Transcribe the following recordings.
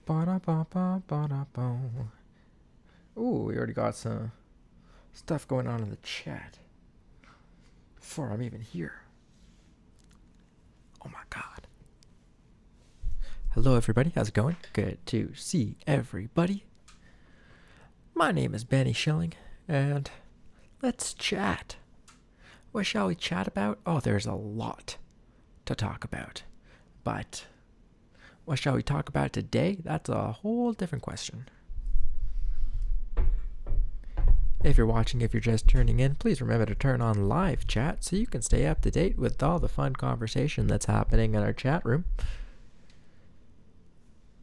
Ba-da-ba-ba-ba-da-ba. Ooh, we already got some stuff going on in the chat before I'm even here. Oh my god. Hello everybody, how's it going? Good to see everybody. My name is Benny Schilling, and let's chat. What shall we chat about? Oh, there's a lot to talk about. But what shall we talk about today? That's a whole different question. If you're watching, if you're just tuning in, please remember to turn on live chat so you can stay up to date with all the fun conversation that's happening in our chat room.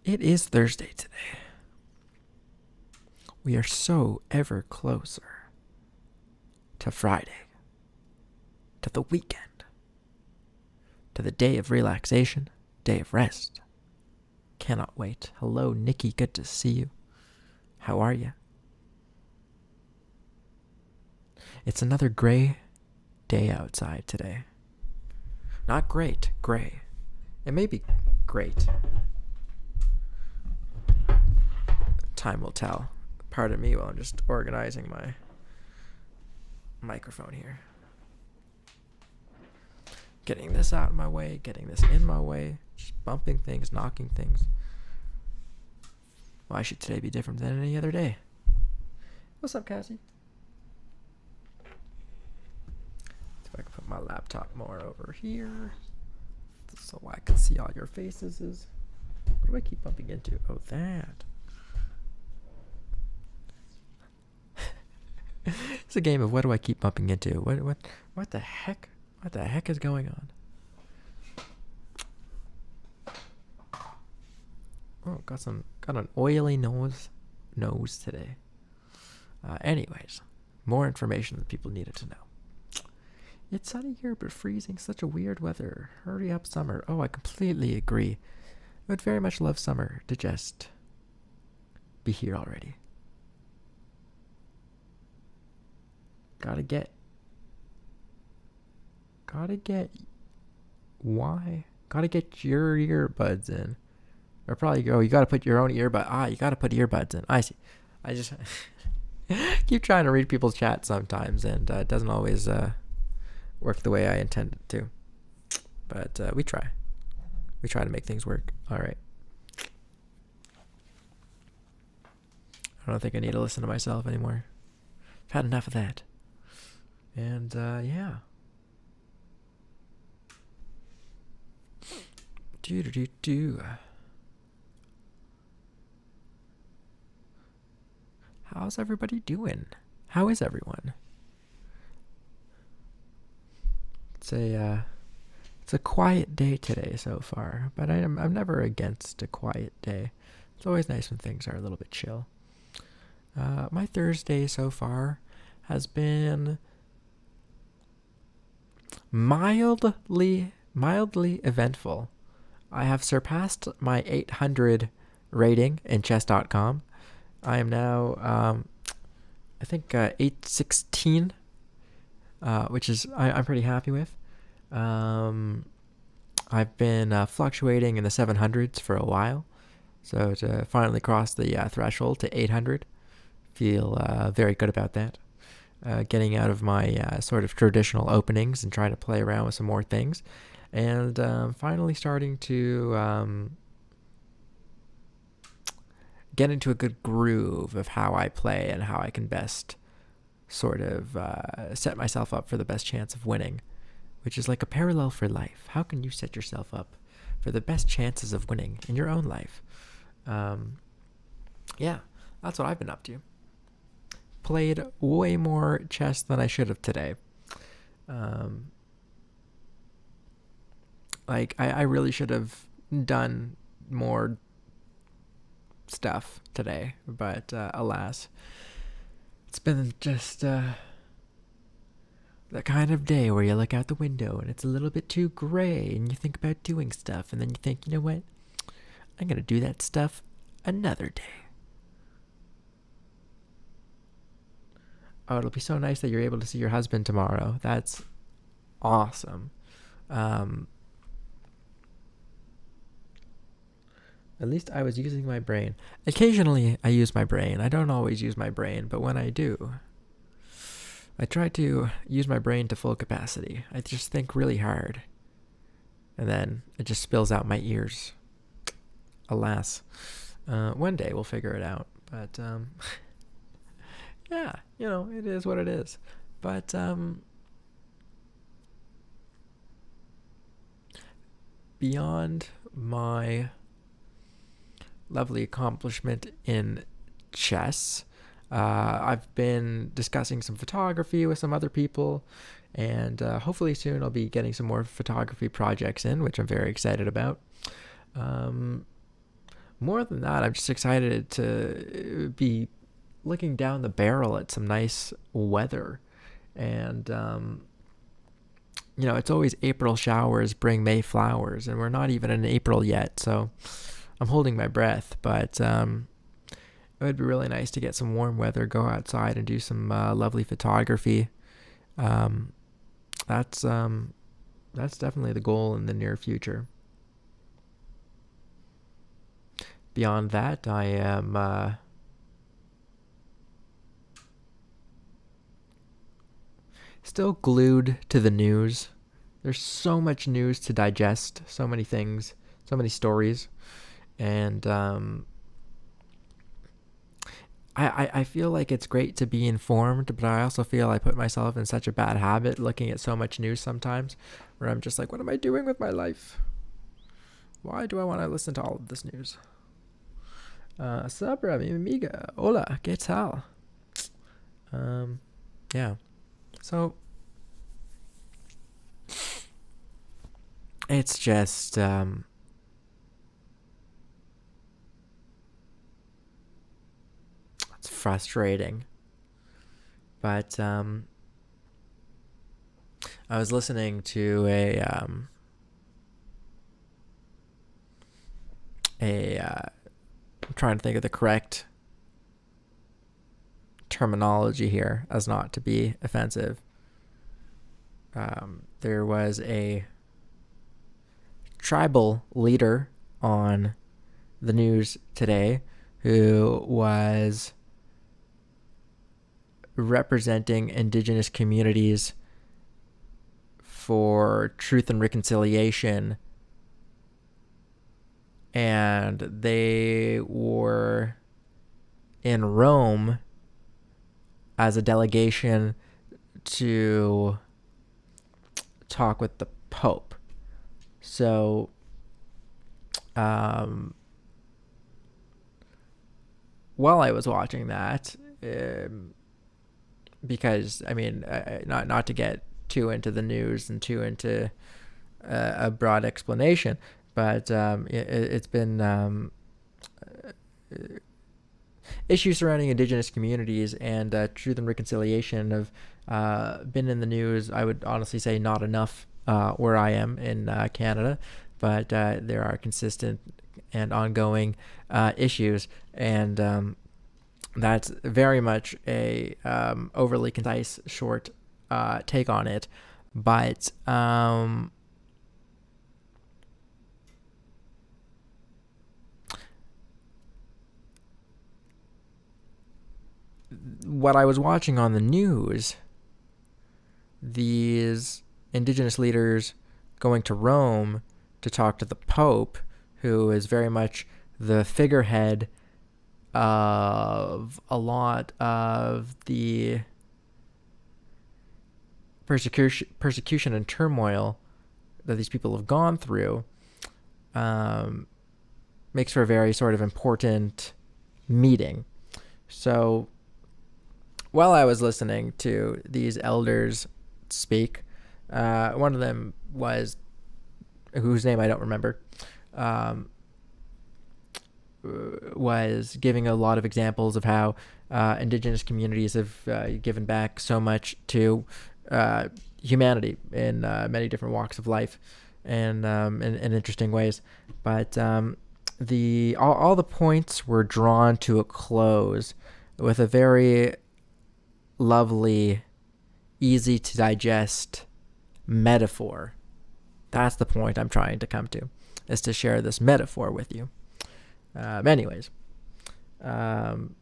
It is Thursday today. We are so ever closer to Friday, to the weekend, to the day of relaxation, day of rest. Cannot wait. Hello, Nikki. Good to see you. How are you? It's another gray day outside today. Not great, gray. It may be great. Time will tell. Pardon me while I'm just organizing my microphone here. Getting this out of my way, getting this in my way, just bumping things, knocking things. Why should today be different than any other day? What's up, Cassie? If I can put my laptop more over here so I can see all your faces. What do I keep bumping into? Oh, that. It's a game of what do I keep bumping into? What the heck? What the heck is going on? Oh, got an oily nose today. Anyways, more information that people needed to know. It's sunny here, but freezing. Such a weird weather. Hurry up, summer. Oh, I completely agree. I would very much love summer to just be here already. Gotta get your earbuds in. Or probably you gotta put your own earbud. You gotta put earbuds in. I see. I just keep trying to read people's chat sometimes, and it doesn't always work the way I intend it to. But we try. We try to make things work. All right. I don't think I need to listen to myself anymore. I've had enough of that. And yeah. Do. How's everybody doing? How is everyone? It's a quiet day today so far, but I'm never against a quiet day. It's always nice when things are a little bit chill. My Thursday so far has been mildly eventful. I have surpassed my 800 rating in chess.com. I am now, I think, 816, which is I'm pretty happy with. I've been fluctuating in the 700s for a while, so to finally cross the threshold to 800, feel very good about that. Getting out of my sort of traditional openings and trying to play around with some more things, and finally starting to get into a good groove of how I play and how I can best sort of set myself up for the best chance of winning, which is like a parallel for life. How can you set yourself up for the best chances of winning in your own life? Yeah, that's what I've been up to. Played way more chess than I should have today. I really should have done more stuff today, but alas, it's been just the kind of day where you look out the window and it's a little bit too gray and you think about doing stuff and then you think, you know what, I'm gonna do that stuff another day. Oh, it'll be so nice that you're able to see your husband tomorrow. That's awesome. At least I was using my brain. Occasionally, I use my brain. I don't always use my brain, but when I do, I try to use my brain to full capacity. I just think really hard. And then it just spills out my ears. Alas. One day we'll figure it out. But, yeah, it is what it is. But, beyond my lovely accomplishment in chess, I've been discussing some photography with some other people, and hopefully soon I'll be getting some more photography projects in, which I'm very excited about. More than that, I'm just excited to be looking down the barrel at some nice weather. And, it's always April showers bring May flowers, and we're not even in April yet, so I'm holding my breath. But it would be really nice to get some warm weather, go outside and do some lovely photography. That's definitely the goal in the near future. Beyond that, I am still glued to the news. There's so much news to digest, so many things, so many stories, and I feel like it's great to be informed, but I also feel I put myself in such a bad habit looking at so much news sometimes, where I'm just like, what am I doing with my life? Why do I want to listen to all of this news? Sabra, mi amiga, hola, ¿qué tal? Yeah. So, it's just, it's frustrating. But, I was listening to I'm trying to think of the correct terminology here as not to be offensive. There was a tribal leader on the news today who was representing indigenous communities for Truth and Reconciliation, and they were in Rome as a delegation to talk with the Pope. So, while I was watching that, because not to get too into the news and too into a broad explanation, but it's been issues surrounding indigenous communities and Truth and Reconciliation have been in the news. I would honestly say not enough where I am in Canada, but there are consistent and ongoing issues, and that's very much a overly concise, short take on it. But what I was watching on the news, these indigenous leaders going to Rome to talk to the Pope, who is very much the figurehead of a lot of the persecution and turmoil that these people have gone through, makes for a very sort of important meeting. So while I was listening to these elders speak, one of them was, whose name I don't remember, was giving a lot of examples of how indigenous communities have given back so much to humanity in many different walks of life and in interesting ways. But all the points were drawn to a close with a very lovely, easy to digest metaphor. That's the point I'm trying to come to, is to share this metaphor with you. Anyways, um,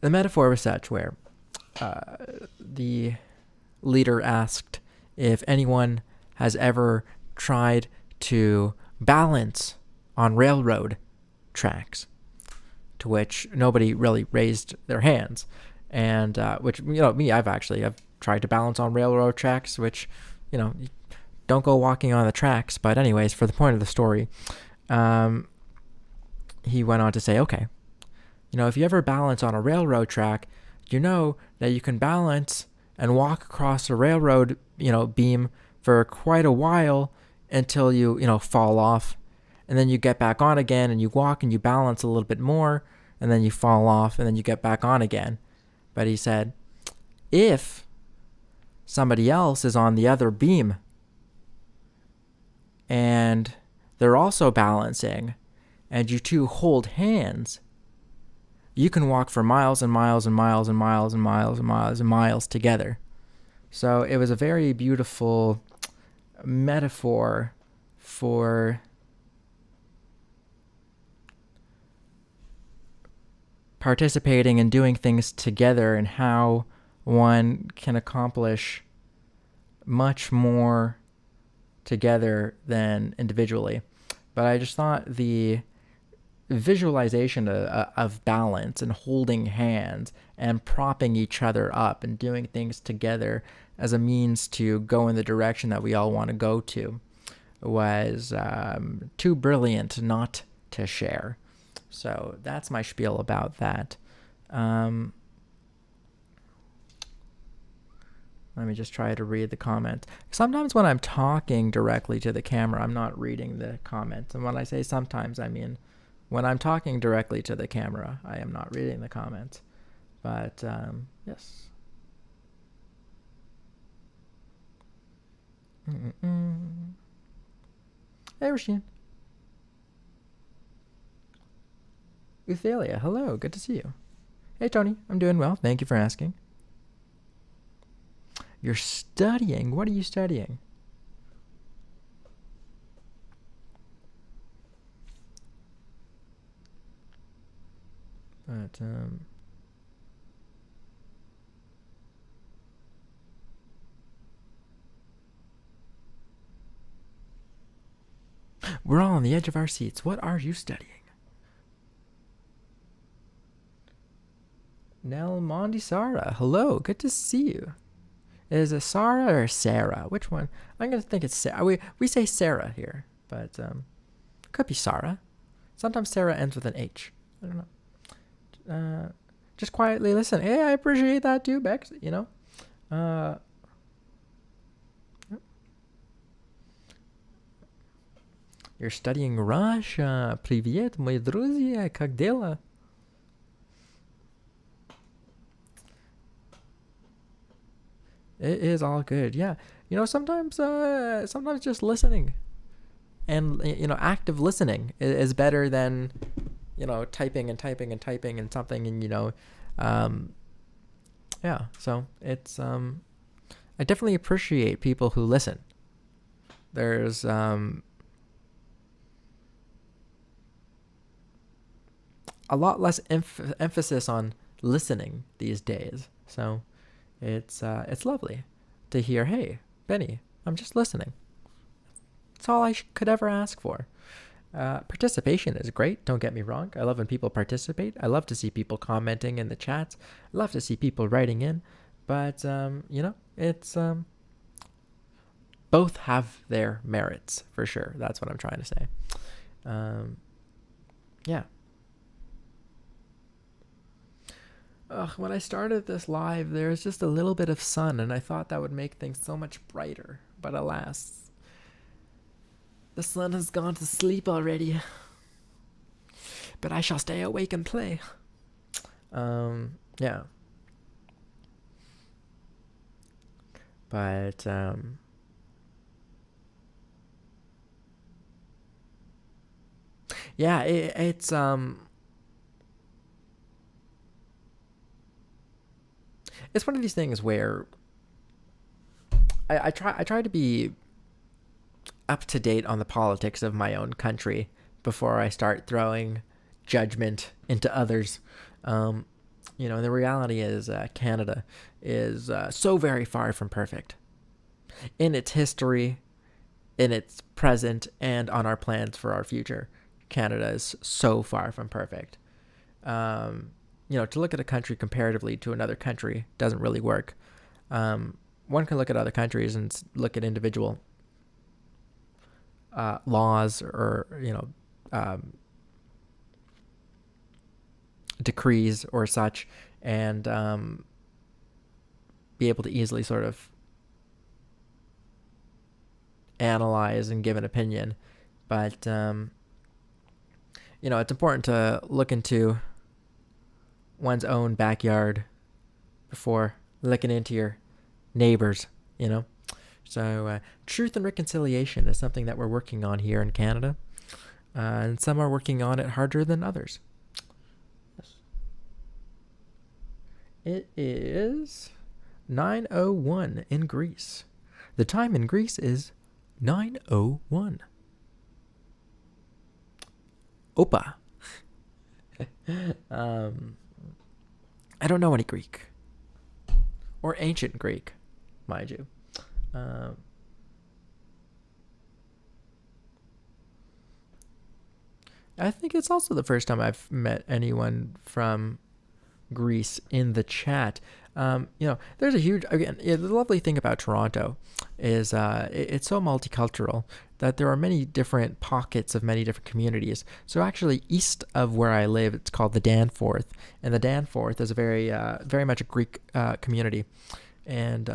the metaphor was such where the leader asked if anyone has ever tried to balance on railroad tracks, to which nobody really raised their hands. And which, me, I've tried to balance on railroad tracks, which, don't go walking on the tracks. But anyways, for the point of the story, he went on to say, okay, if you ever balance on a railroad track, you know that you can balance and walk across a railroad, beam for quite a while until you, fall off. And then you get back on again and you walk and you balance a little bit more, and then you fall off and then you get back on again. But he said, if somebody else is on the other beam and they're also balancing and you two hold hands, you can walk for miles and miles and miles and miles and miles and miles and miles together. So it was a very beautiful metaphor for participating and doing things together, and how one can accomplish much more together than individually. But I just thought the visualization of balance and holding hands and propping each other up and doing things together as a means to go in the direction that we all want to go to was too brilliant not to share. So that's my spiel about that. Let me just try to read the comments. Sometimes when I'm talking directly to the camera, I'm not reading the comments. And when I say sometimes, I mean when I'm talking directly to the camera, I am not reading the comments. But yes. Hey, Rasheen. Uthalia, hello, good to see you. Hey, Tony, I'm doing well. Thank you for asking. You're studying. What are you studying? But, we're all on the edge of our seats. What are you studying? Nell Mondisara, hello, good to see you. Is it Sarah or Sarah? Which one? I'm going to think it's Sarah. We say Sarah here, but could be Sarah. Sometimes Sarah ends with an H. I don't know. Just quietly listen. Hey, I appreciate that too, Bex. You're studying Russia. Привет, мои друзья. Как дела? It is all good. Yeah. Sometimes just listening and, active listening is better than, typing and typing and typing and something. And, yeah. So it's, I definitely appreciate people who listen. There's, a lot less emphasis on listening these days. So it's lovely to hear, hey, Benny, I'm just listening. That's all I could ever ask for. Participation is great, don't get me wrong. I love when people participate. I love to see people commenting in the chats. I love to see people writing in. But, it's both have their merits, for sure. That's what I'm trying to say. Yeah. When I started this live, there was just a little bit of sun, and I thought that would make things so much brighter. But alas, the sun has gone to sleep already. But I shall stay awake and play. Yeah. But, yeah, it's, it's one of these things where I try to be up to date on the politics of my own country before I start throwing judgment into others. The reality is Canada is so very far from perfect in its history, in its present, and on our plans for our future. Canada is so far from perfect. To look at a country comparatively to another country doesn't really work. One can look at other countries and look at individual laws or decrees or such, and be able to easily sort of analyze and give an opinion. But it's important to look into one's own backyard before looking into your neighbors. So truth and reconciliation is something that we're working on here in Canada, and some are working on it harder than others. Yes. It is 9:01 in Greece. The time in Greece is 9:01. Opa. I don't know any Greek. Or ancient Greek, mind you. I think it's also the first time I've met anyone from Greece in the chat. There's a huge, again, the lovely thing about Toronto is it's so multicultural that there are many different pockets of many different communities. So actually, east of where I live, it's called the Danforth, and the Danforth is a very much a Greek community. And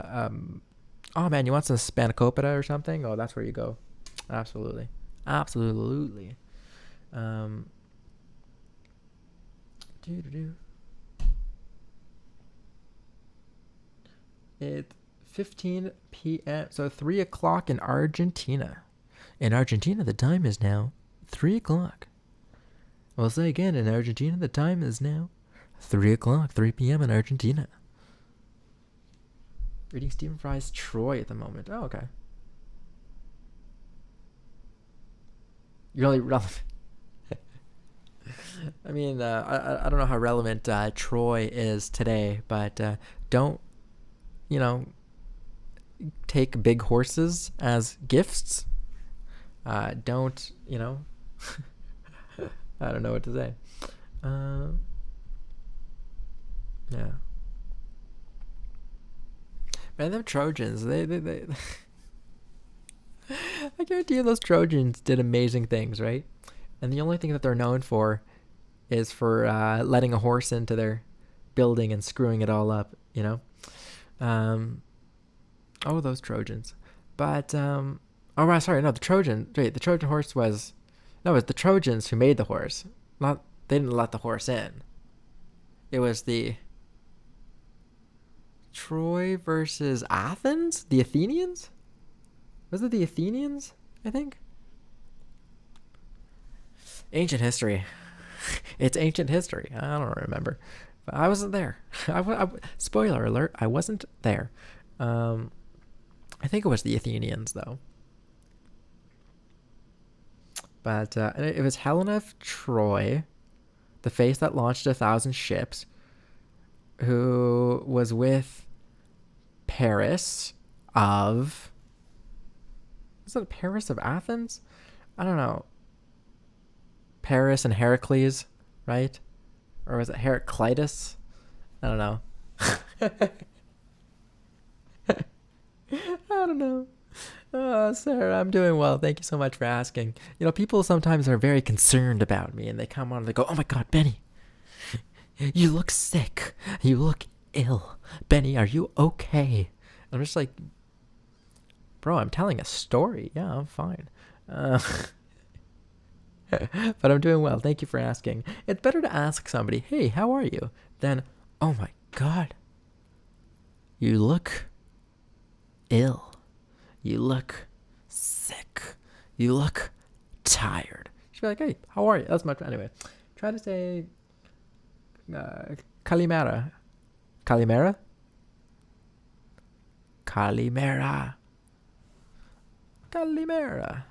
oh man, you want some spanakopita or something? Oh, that's where you go. Absolutely. It's 15 p.m. So 3 o'clock in Argentina. In Argentina, the time is now 3 o'clock. I'll say again, in Argentina, the time is now 3 o'clock, 3 p.m. in Argentina. Reading Stephen Fry's Troy at the moment. Oh, okay. Really relevant. I mean, I don't know how relevant Troy is today, but don't, take big horses as gifts. Don't, I don't know what to say. Yeah. Man, them Trojans, they I guarantee you those Trojans did amazing things, right? And the only thing that they're known for is for letting a horse into their building and screwing it all up, those Trojans. But, the Trojan horse was, no, it was the Trojans who made the horse. They didn't let the horse in. It was the Troy versus Athens? The Athenians? Was it the Athenians, I think? Ancient history. It's ancient history. I don't remember. But I wasn't there. Spoiler alert, I wasn't there. I think it was the Athenians, though. But it was Helena of Troy, the face that launched 1,000 ships, who was with Paris of... Was it Paris of Athens? I don't know. Paris and Heracles, right? Or was it Heraclitus? I don't know. I don't know. Oh, Sarah, I'm doing well. Thank you so much for asking. People sometimes are very concerned about me, and they come on and they go, "Oh my God, Benny, you look sick. You look ill. Benny, are you okay?" I'm just like, bro, I'm telling a story. Yeah, I'm fine. But I'm doing well. Thank you for asking. It's better to ask somebody, "Hey, how are you?" than, "Oh my God, you look ill. You look sick. You look tired." She'd be like, "Hey, how are you?" That's much. Anyway, try to say Kalimera. Kalimera? Kalimera. Calimera.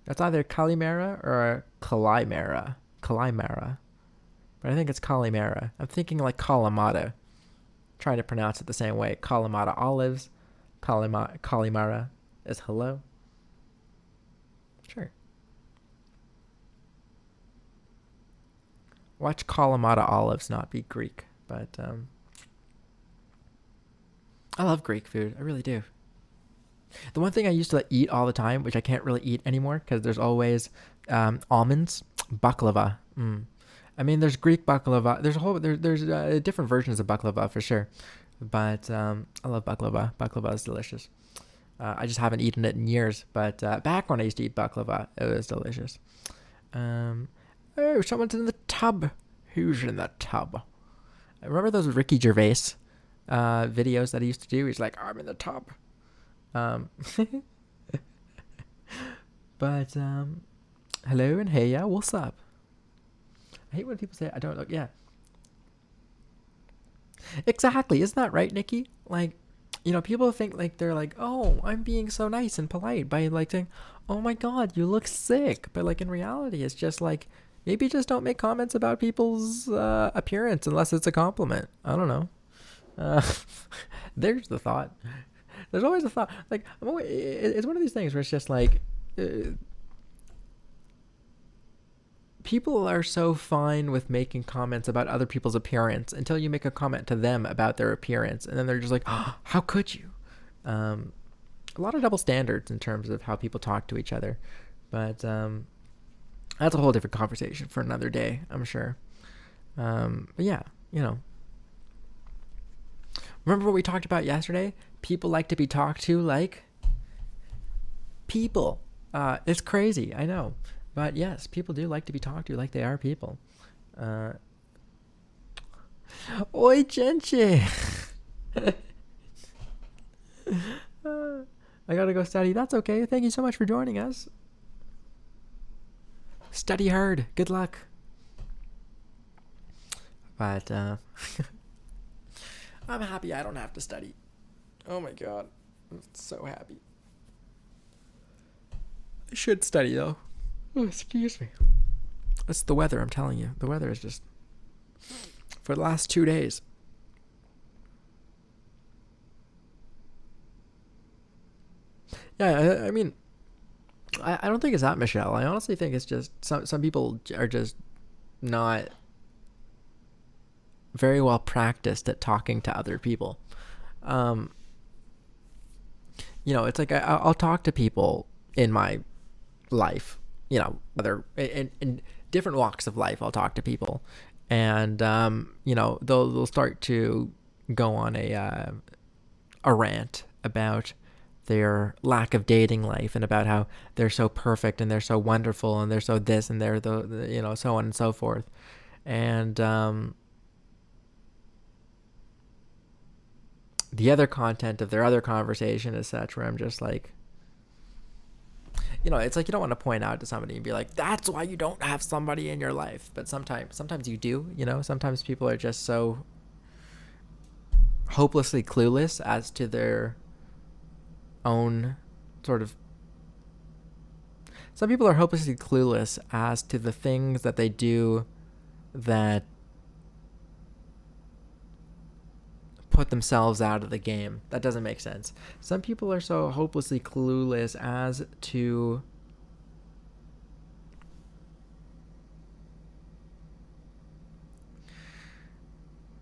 That's either Calimera or Calimera. Calimera. But I think it's Calimera. I'm thinking like Kalamata. Trying to pronounce it the same way. Kalamata olives. Calimara is hello. Sure. Watch Kalamata olives not be Greek. But I love Greek food. I really do. The one thing I used to eat all the time, which I can't really eat anymore because there's always almonds, baklava. I mean, there's Greek baklava. There's different versions of baklava for sure, but I love baklava. Baklava is delicious. I just haven't eaten it in years, but back when I used to eat baklava, it was delicious. Oh, someone's in the tub. Who's in the tub? I remember those Ricky Gervais videos that he used to do. He's like, I'm in the tub. But hello and hey, yeah, what's up? I hate when people say I don't look. Yeah, exactly. Isn't that right, Nikki? Like, people think like they're like, oh, I'm being so nice and polite by like saying, oh my god, you look sick. But like in reality, it's just like maybe just don't make comments about people's appearance unless it's a compliment. I don't know. There's the thought. There's always a thought. Like, it's one of these things where it's just like, people are so fine with making comments about other people's appearance until you make a comment to them about their appearance. And then they're just like, oh, how could you? A lot of double standards in terms of how people talk to each other. But that's a whole different conversation for another day, I'm sure. But yeah, remember what we talked about yesterday? People like to be talked to like people. It's crazy, I know. But yes, people do like to be talked to like they are people. Oi, gente! I gotta go study. That's okay. Thank you so much for joining us. Study hard. Good luck. But I'm happy I don't have to study. Oh my god. I'm so happy. I should study though. Oh, excuse me. It's the weather, I'm telling you. The weather is just... For the last 2 days. Yeah, I mean... I don't think it's that, Michelle. I honestly think it's just... Some people are just not very well practiced at talking to other people. It's like I'll talk to people in my life, whether in different walks of life. I'll talk to people, and they'll start to go on a rant about their lack of dating life and about how they're so perfect and they're so wonderful and they're so this and they're the so on and so forth, and the other content of their other conversation is such where I'm just like, it's like you don't want to point out to somebody and be like, that's why you don't have somebody in your life. But sometimes you do, sometimes people are just so hopelessly clueless as to their own sort of... Some people are hopelessly clueless as to the things that they do that put themselves out of the game. That doesn't make sense. Some people are so hopelessly clueless as to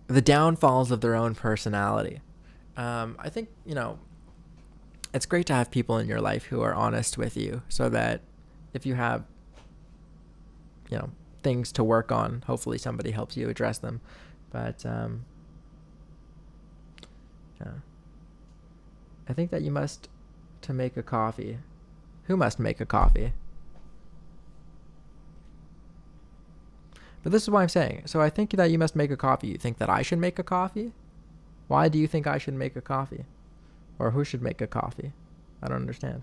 the downfalls of their own personality. I think, it's great to have people in your life who are honest with you so that if you have, things to work on, hopefully somebody helps you address them. But, I think that you must to make a coffee. Who must make a coffee? But this is what I'm saying. So I think that you must make a coffee. You think that I should make a coffee? Why do you think I should make a coffee? Or who should make a coffee? I don't understand.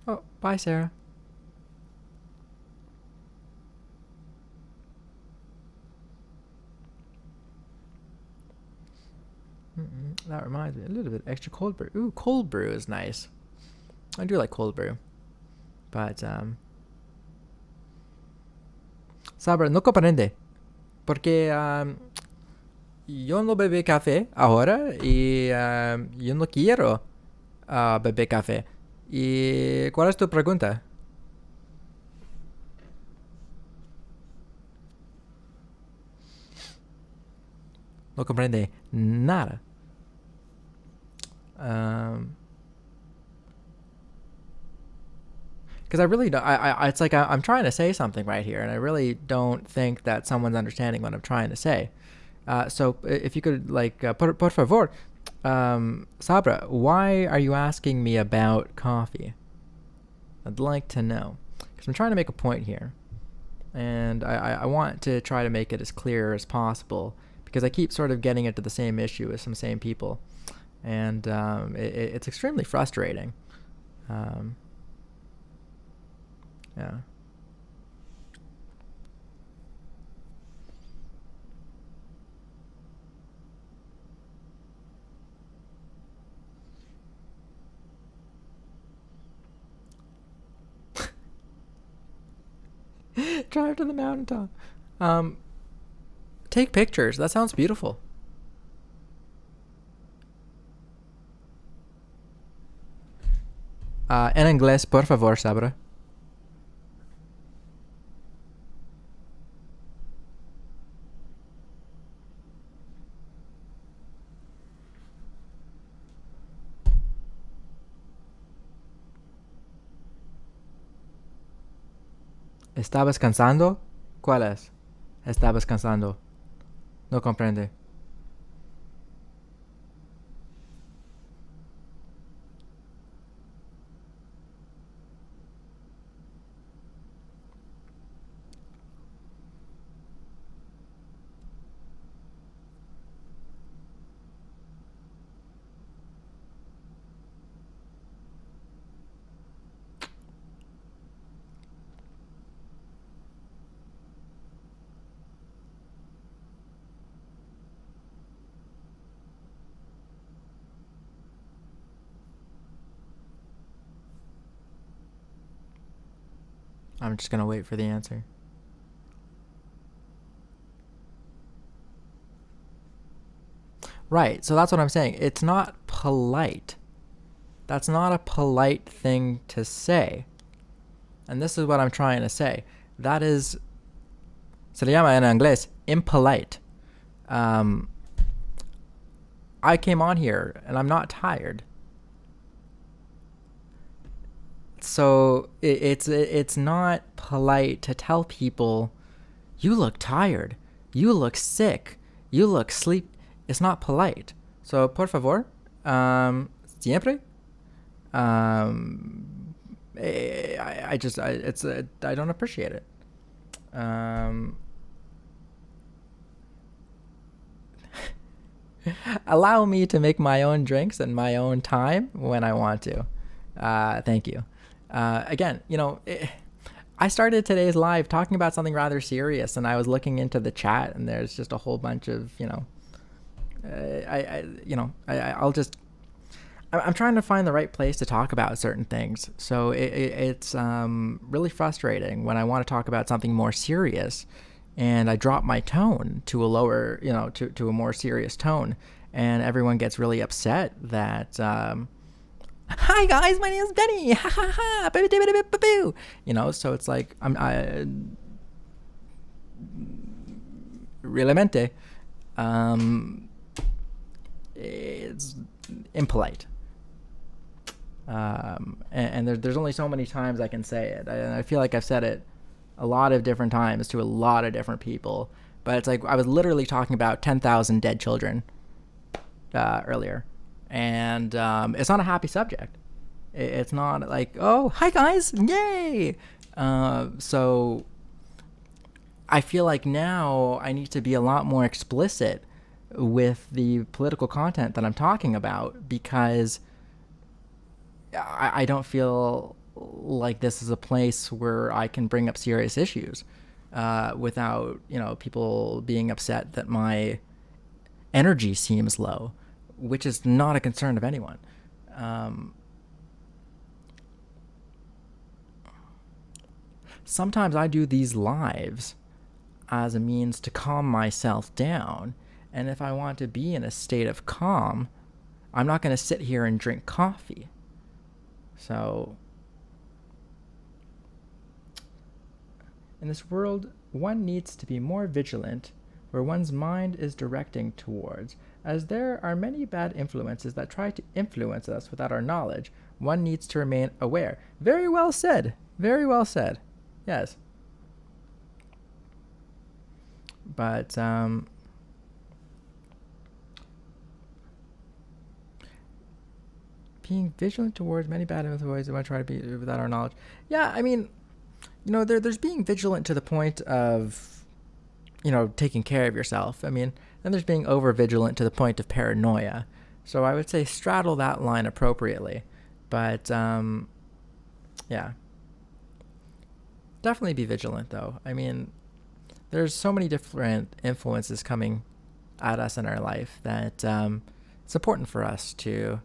Oh, bye, Sarah. That reminds me a little bit extra cold brew. Ooh, cold brew is nice. I do like cold brew, but Sabra, no comprende, porque yo no bebí café ahora y yo no quiero beber café. ¿Y cuál es tu pregunta? No comprende nada. Because I really don't. It's like I'm trying to say something right here, and I really don't think that someone's understanding what I'm trying to say. So if you could, like, por favor, Sabra, why are you asking me about coffee? I'd like to know, because I'm trying to make a point here, and I want to try to make it as clear as possible, because I keep sort of getting into the same issue as some same people, and it's extremely frustrating. Yeah. Drive to the mountaintop. Take pictures. That sounds beautiful. En inglés, por favor, Sabra. ¿Estabas cansando? ¿Cuál es? Estabas cansando. No comprende. I'm just gonna wait for the answer. Right, so that's what I'm saying. It's not polite. That's not a polite thing to say. And this is what I'm trying to say. That is, se le llama en inglés, impolite. I came on here and I'm not tired. So it's not polite to tell people, you look tired, you look sick, you look sleep. It's not polite. So por favor, siempre. I don't appreciate it. Allow me to make my own drinks in my own time when I want to. Thank you. Again, I started today's live talking about something rather serious, and I was looking into the chat, and there's just a whole bunch of, I'm trying to find the right place to talk about certain things. So it's really frustrating when I want to talk about something more serious, and I drop my tone to a lower, to a more serious tone, and everyone gets really upset that, hi guys, my name is Benny. Ha ha ha. So it's like realmente, it's impolite. And there's only so many times I can say it. I feel like I've said it a lot of different times to a lot of different people. But it's like I was literally talking about 10,000 dead children earlier. And it's not a happy subject. It's not like, oh, hi guys, yay! So I feel like now I need to be a lot more explicit with the political content that I'm talking about, because I don't feel like this is a place where I can bring up serious issues without, people being upset that my energy seems low, which is not a concern of anyone. Sometimes I do these lives as a means to calm myself down. And if I want to be in a state of calm, I'm not going to sit here and drink coffee. So, in this world, one needs to be more vigilant where one's mind is directing towards. As there are many bad influences that try to influence us without our knowledge, one needs to remain aware. Very well said. Very well said. Yes. But, being vigilant towards many bad influences that want to try to be without our knowledge. Yeah, I mean, there's being vigilant to the point of, taking care of yourself. I mean, then there's being over vigilant to the point of paranoia. So I would say straddle that line appropriately. But, yeah. Definitely be vigilant, though. I mean, there's so many different influences coming at us in our life that it's important for us to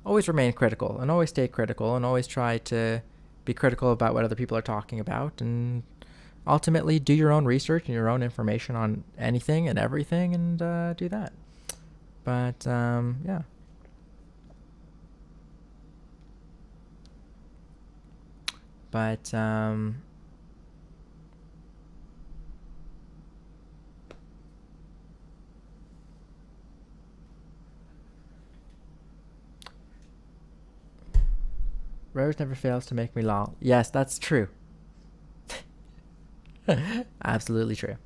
always remain critical and always stay critical and always try to be critical about what other people are talking about, and ultimately do your own research and your own information on anything and everything, and do that. But, yeah. But, Rose never fails to make me lol. Yes, that's true. Absolutely true.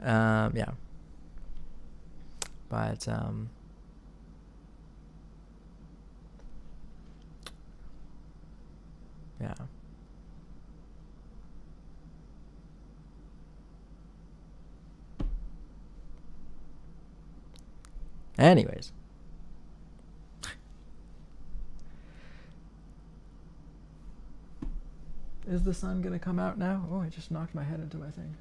Yeah. But, yeah. Anyways. Is the sun gonna come out now? Oh, I just knocked my head into my thing.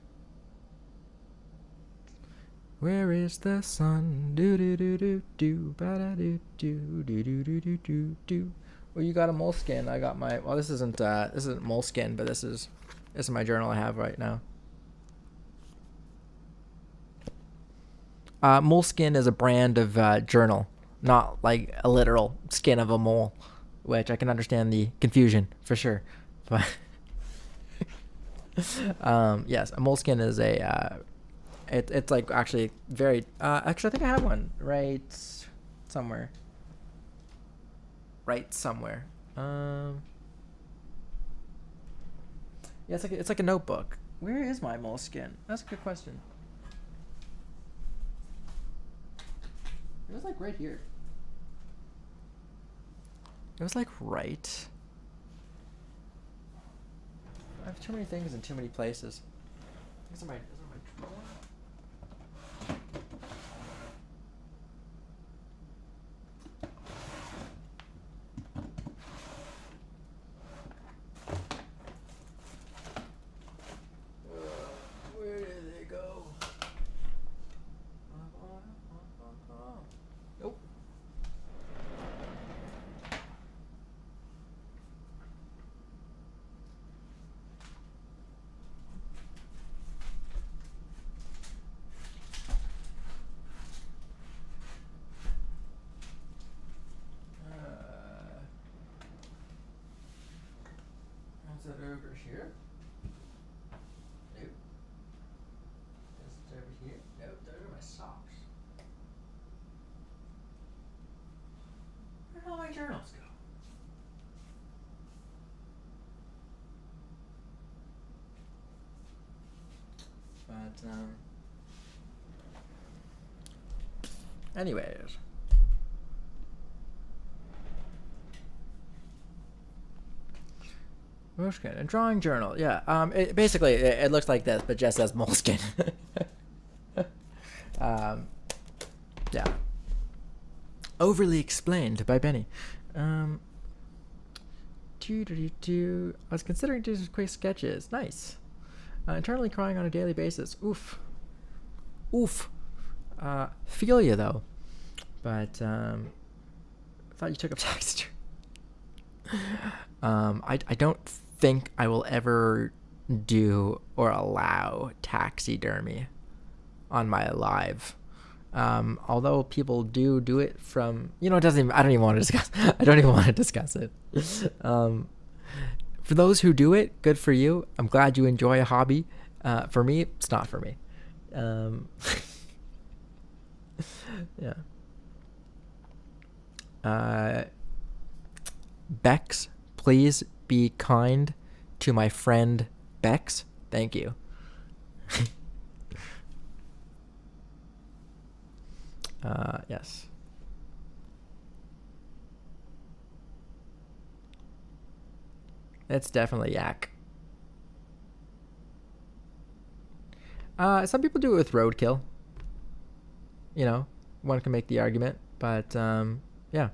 Where is the sun? Do do do do do ba da do do do do do do do do. Well, you got a moleskin. I got my. Well, this isn't moleskin, but this is my journal I have right now. Moleskin is a brand of journal, not like a literal skin of a mole, which I can understand the confusion for sure, but. Yes, a moleskin is it's like actually very, actually I think I have one right somewhere. Yeah, it's like a notebook. Where is my moleskin? That's a good question. It was like right here. It was like right. I have too many things in too many places. Is it my drawer? Where did they go? Nope. Is it over here? Nope. Is it over here? Nope, those are my socks. Where did all my journals go? But, anyways. Moleskin, a drawing journal. Yeah. It looks like this, but just says moleskin. Yeah. Overly explained by Benny. Do I was considering doing some quick sketches. Nice. Internally crying on a daily basis. Oof. Oof. Feel you though. But I thought you took up taxidermy. I don't think I will ever do or allow taxidermy on my live. Although people do it from, it doesn't even, I don't even want to discuss. I don't even want to discuss it. For those who do it, good for you. I'm glad you enjoy a hobby. For me, it's not for me. Yeah. Bex, please be kind to my friend Bex. Thank you. Yes. It's definitely yak. Some people do it with roadkill. One can make the argument, but yeah.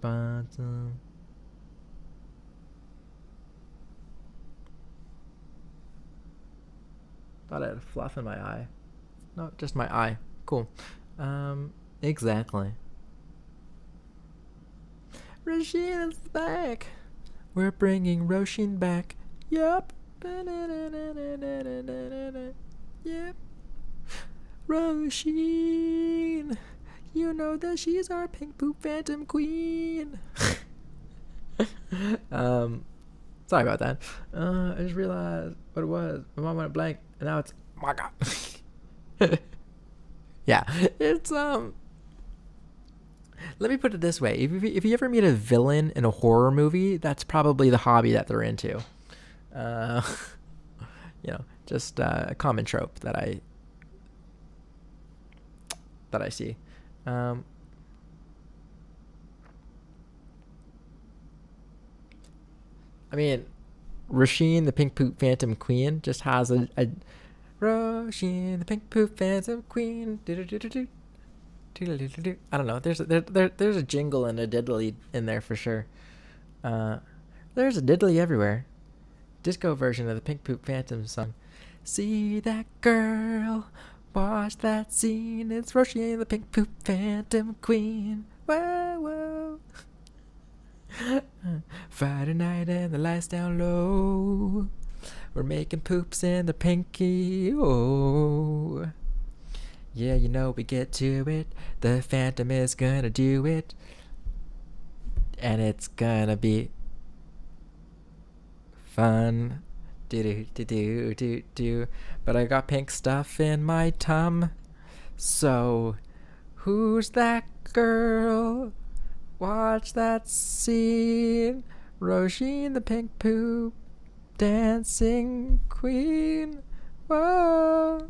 But thought I had fluff in my eye. No, just my eye. Cool. Exactly. Roshin is back. We're bringing Roshin back. Yup. Yep. Roshin. You know that she's our pink poop phantom queen. Sorry about that. I just realized what it was. My mom went blank, and now it's, oh my god. Yeah, it's let me put it this way: if you ever meet a villain in a horror movie, that's probably the hobby that they're into. Just a common trope that I see. I mean, Rasheen, the Pink Poop Phantom Queen, just has a Rasheen, the Pink Poop Phantom Queen. I don't know. There's a jingle and a diddly in there for sure. There's a diddly everywhere. Disco version of the Pink Poop Phantom song. See that girl, watch that scene. It's Roshi, the Pink Poop Phantom Queen. Whoa, whoa. Friday night and the lights down low. We're making poops in the pinky. Oh, yeah, we get to it. The Phantom is gonna do it, and it's gonna be fun. Do. But I got pink stuff in my tum. So, who's that girl? Watch that scene. Roisin, the pink poop dancing queen. Whoa.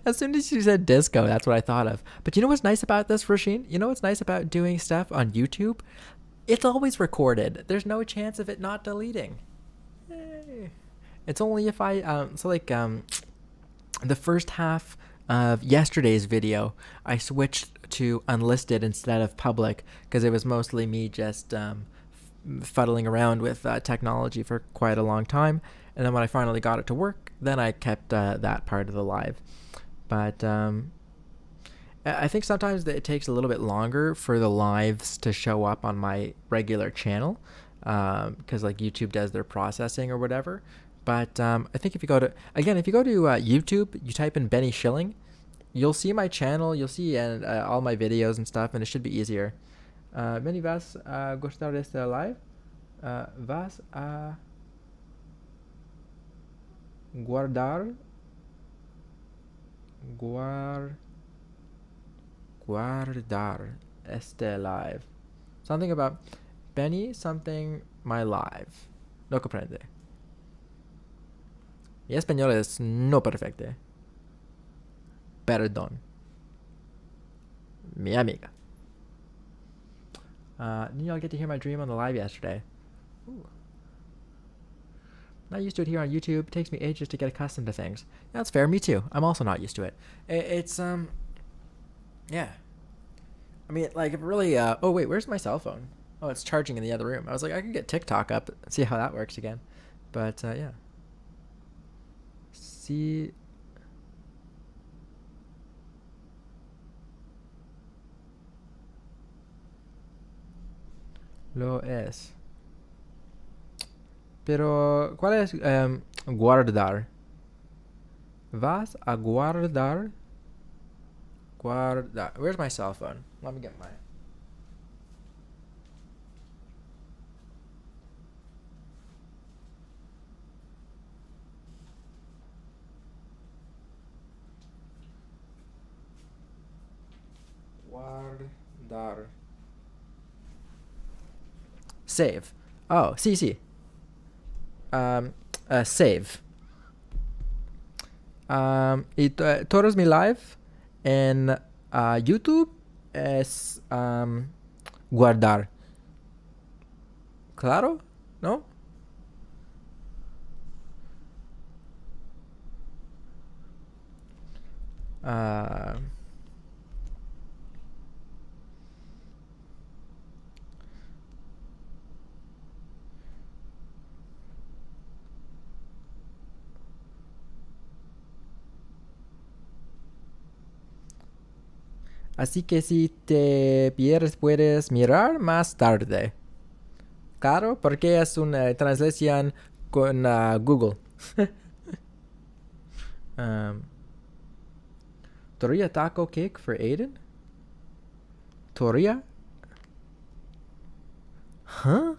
As soon as you said disco, that's what I thought of. But you know what's nice about this, Rasheen? You know what's nice about doing stuff on YouTube? It's always recorded. There's no chance of it not deleting. Yay. It's only if I the first half of yesterday's video, I switched to unlisted instead of public because it was mostly me just fuddling around with technology for quite a long time. And then when I finally got it to work, then I kept that part of the live. But I think sometimes it takes a little bit longer for the lives to show up on my regular channel because like YouTube does their processing or whatever. But I think if you go to YouTube, you type in Benny Schilling, you'll see my channel, you'll see all my videos and stuff, and it should be easier. Benny, vas a gostar de este live? Vas a guardar este live. Something about Benny something my live. No comprende. Mi español es no perfecto. Perdón. Mi amiga. Didn't y'all get to hear my dream on the live yesterday? Ooh. Not used to it here on YouTube. It takes me ages to get accustomed to things. That's fair. Me too. I'm also not used to it. It's yeah. I mean, like, if really. Oh wait, where's my cell phone? Oh, it's charging in the other room. I was like, I can get TikTok up and see how that works again. But yeah. See. Lo es. Pero, ¿cuál es guardar? Vas a guardar. Guardar. Where's my cell phone? Let me get mine. Guardar. Save. Oh, sí, sí. Save. Y todos mi live en YouTube es guardar. Claro, ¿no? Así que si te pierdes puedes mirar más tarde. Claro, porque es una translación con Google. Torilla taco cake for Aiden? Torilla? Huh?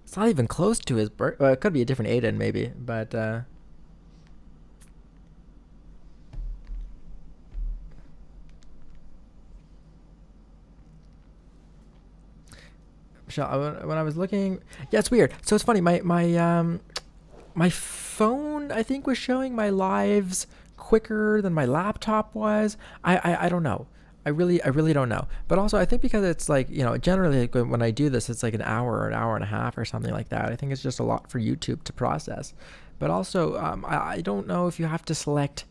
It's not even close to his birth. Well, it could be a different Aiden, maybe, but Michelle, when I was looking, yeah, it's weird. So it's funny. My phone, I think, was showing my lives quicker than my laptop was. I don't know. I really don't know. But also, I think because it's like, generally like when I do this, it's like an hour or an hour and a half or something like that. I think it's just a lot for YouTube to process. But also, I don't know if you have to select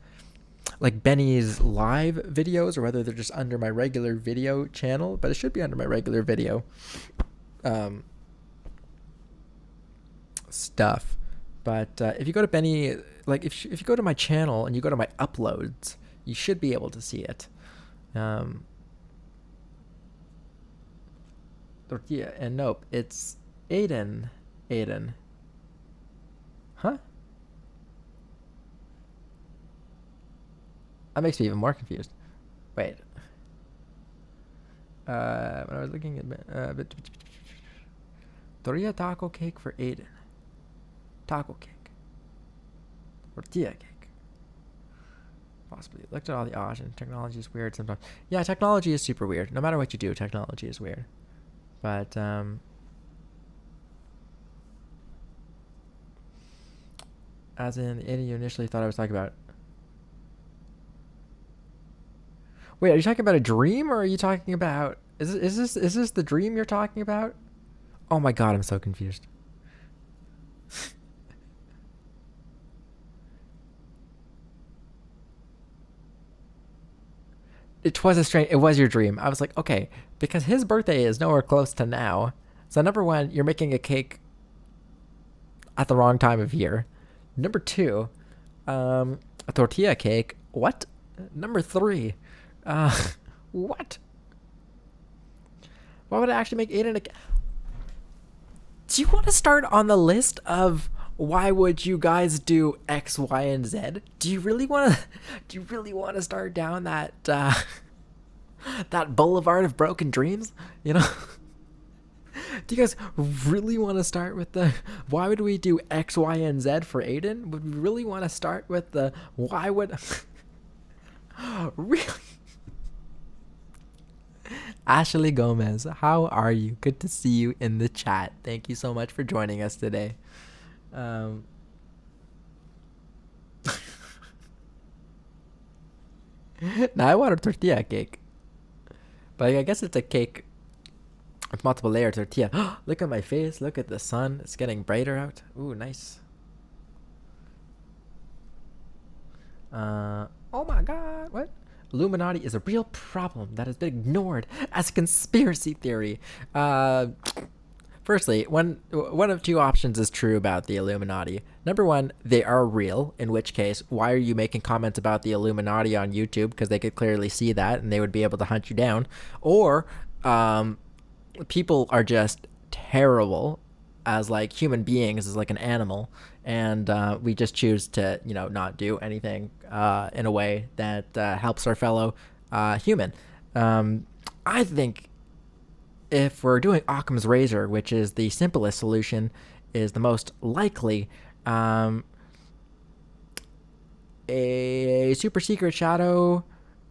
like Benny's live videos or whether they're just under my regular video channel. But it should be under my regular video stuff. But if you go to Benny, like if you go to my channel and you go to my uploads, you should be able to see it. Tortilla, and nope, it's Aiden. Huh? That makes me even more confused. Wait. When I was looking at Tortilla taco cake for Aiden. Taco cake. Tortilla cake. Possibly. Looked at all the options. Technology is weird sometimes. Yeah, technology is super weird. No matter what you do, technology is weird. But as in the Aiden you initially thought I was talking about. Wait, are you talking about a dream or are you talking about is this the dream you're talking about? Oh my god, I'm so confused. It was your dream. I was like, okay, because his birthday is nowhere close to now. So number one, you're making a cake at the wrong time of year. Number two, a tortilla cake. What? Number three, what? Why would I actually make Aiden a... Do you want to start on the list of why would you guys do X, Y, and Z? Do you really want to start down that that boulevard of broken dreams? Do you guys really want to start with the why would we do X, Y, and Z for Aiden? Would we really want to start with the why would really? Ashley Gomez, how are you? Good to see you in the chat. Thank you so much for joining us today. Now I want a tortilla cake, but I guess it's a cake with multiple layer tortilla. Look at my face. Look at the sun. It's getting brighter out. Ooh, nice. Oh my god, what? Illuminati is a real problem that has been ignored as a conspiracy theory. Firstly, one of two options is true about the Illuminati. Number one, they are real, in which case, why are you making comments about the Illuminati on YouTube? Because they could clearly see that and they would be able to hunt you down. Or people are just terrible as like human beings, as like an animal, and we just choose to not do anything in a way that helps our fellow human. I think if we're doing Occam's razor, which is the simplest solution, is the most likely, a super secret shadow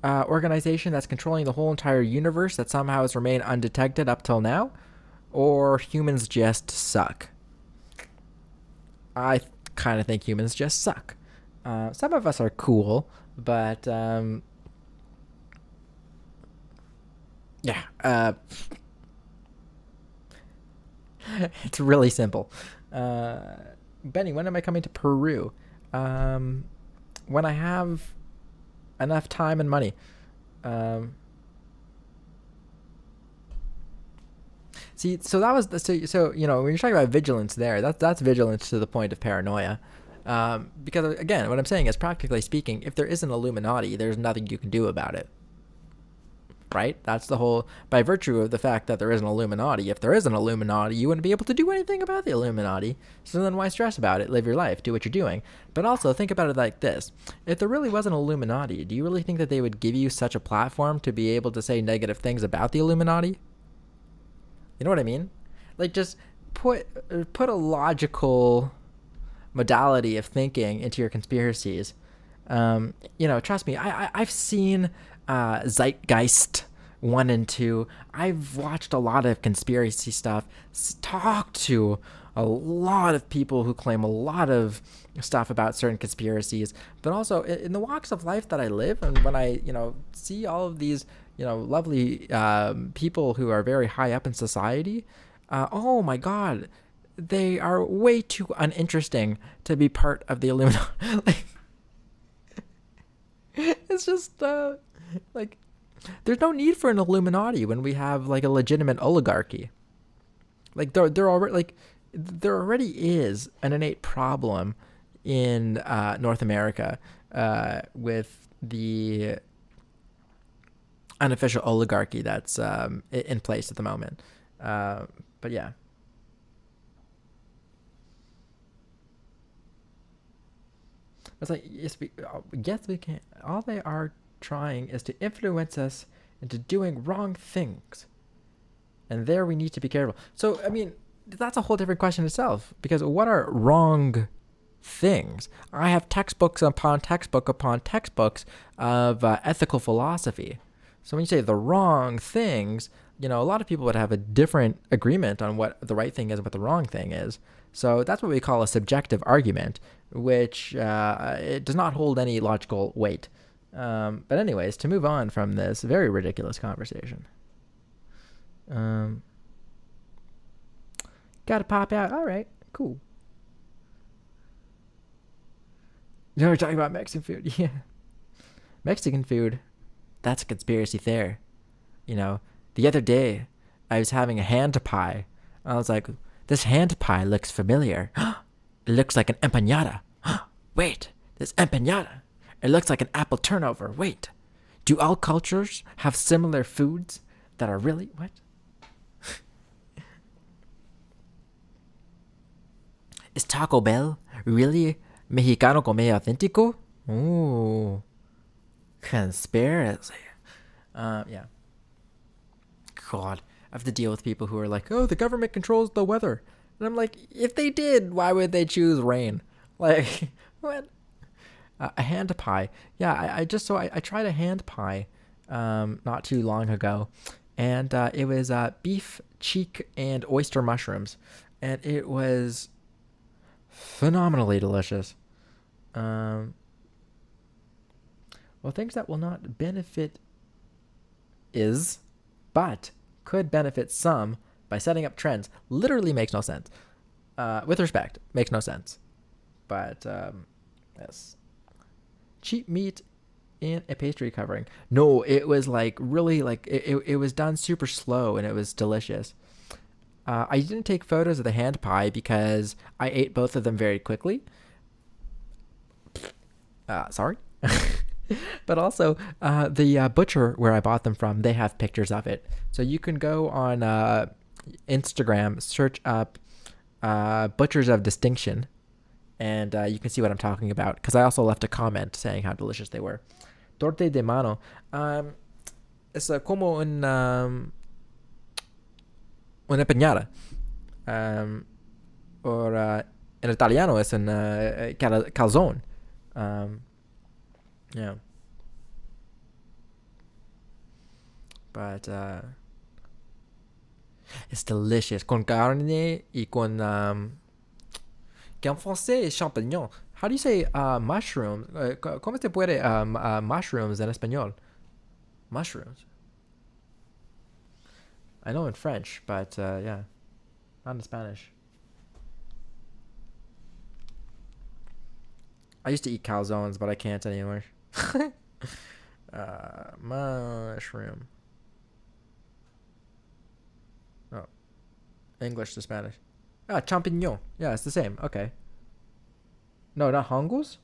organization that's controlling the whole entire universe that somehow has remained undetected up till now, or humans just suck. I kind of think humans just suck. Some of us are cool, but yeah, it's really simple. Benny, when am I coming to Peru? When I have enough time and money. See, so that was so when you're talking about vigilance there, that's vigilance to the point of paranoia. Because again, what I'm saying is, practically speaking, if there is an Illuminati, there's nothing you can do about it. Right? That's the whole, by virtue of the fact that there is an Illuminati. If there is an Illuminati, you wouldn't be able to do anything about the Illuminati. So then why stress about it? Live your life. Do what you're doing. But also think about it like this. If there really was an Illuminati, do you really think that they would give you such a platform to be able to say negative things about the Illuminati? You know what I mean? Like, just put a logical modality of thinking into your conspiracies. Trust me, I've seen Zeitgeist 1 and 2. I've watched a lot of conspiracy stuff, talked to a lot of people who claim a lot of stuff about certain conspiracies, but also in the walks of life that I live, and when I see all of these lovely people who are very high up in society, oh my god, they are way too uninteresting to be part of the Illuminati. Like, it's just like, there's no need for an Illuminati when we have like a legitimate oligarchy. Like there already is an innate problem in North America with the unofficial oligarchy that's in place at the moment. But yeah. It's like, yes, we can. All they are trying is to influence us into doing wrong things. And there we need to be careful. So, I mean, that's a whole different question itself. Because what are wrong things? I have textbooks upon textbook upon textbooks of ethical philosophy. So when you say the wrong things, a lot of people would have a different agreement on what the right thing is and what the wrong thing is. So that's what we call a subjective argument, which it does not hold any logical weight. But anyways, to move on from this very ridiculous conversation. Gotta pop out. All right, cool. We're talking about Mexican food. Yeah. Mexican food, that's a conspiracy there. The other day, I was having a hand pie. I was like, this hand pie looks familiar. It looks like an empanada. Wait, this empanada. It looks like an apple turnover. Wait, do all cultures have similar foods that are really... What? Is Taco Bell really Mexicano come auténtico? Ooh. Conspiracy. Yeah. God, I have to deal with people who are like, oh, the government controls the weather. And I'm like, if they did, why would they choose rain? Like, what? A hand pie. Yeah, I tried a hand pie not too long ago. And it was beef, cheek, and oyster mushrooms. And it was phenomenally delicious. Well, things that will not benefit but could benefit some by setting up trends literally makes no sense. With respect, makes no sense. But yes, cheap meat in a pastry covering. No, it was like really like it was done super slow and it was delicious. I didn't take photos of the hand pie because I ate both of them very quickly. Sorry. But also, the butcher where I bought them from, they have pictures of it. So you can go on Instagram, search up Butchers of Distinction, and you can see what I'm talking about. Because I also left a comment saying how delicious they were. Torte de mano. Es como una piñata. Or in Italiano es un calzone. Yeah. But it's delicious. Con carne y con que en français es champignon. How do you say mushrooms? ¿Cómo se puede mushrooms en español? Mushrooms. I know in French, but yeah, not in Spanish. I used to eat calzones, but I can't anymore. Mushroom. Oh, English to Spanish. Champignon. Yeah, it's the same. Okay. No, not hongos?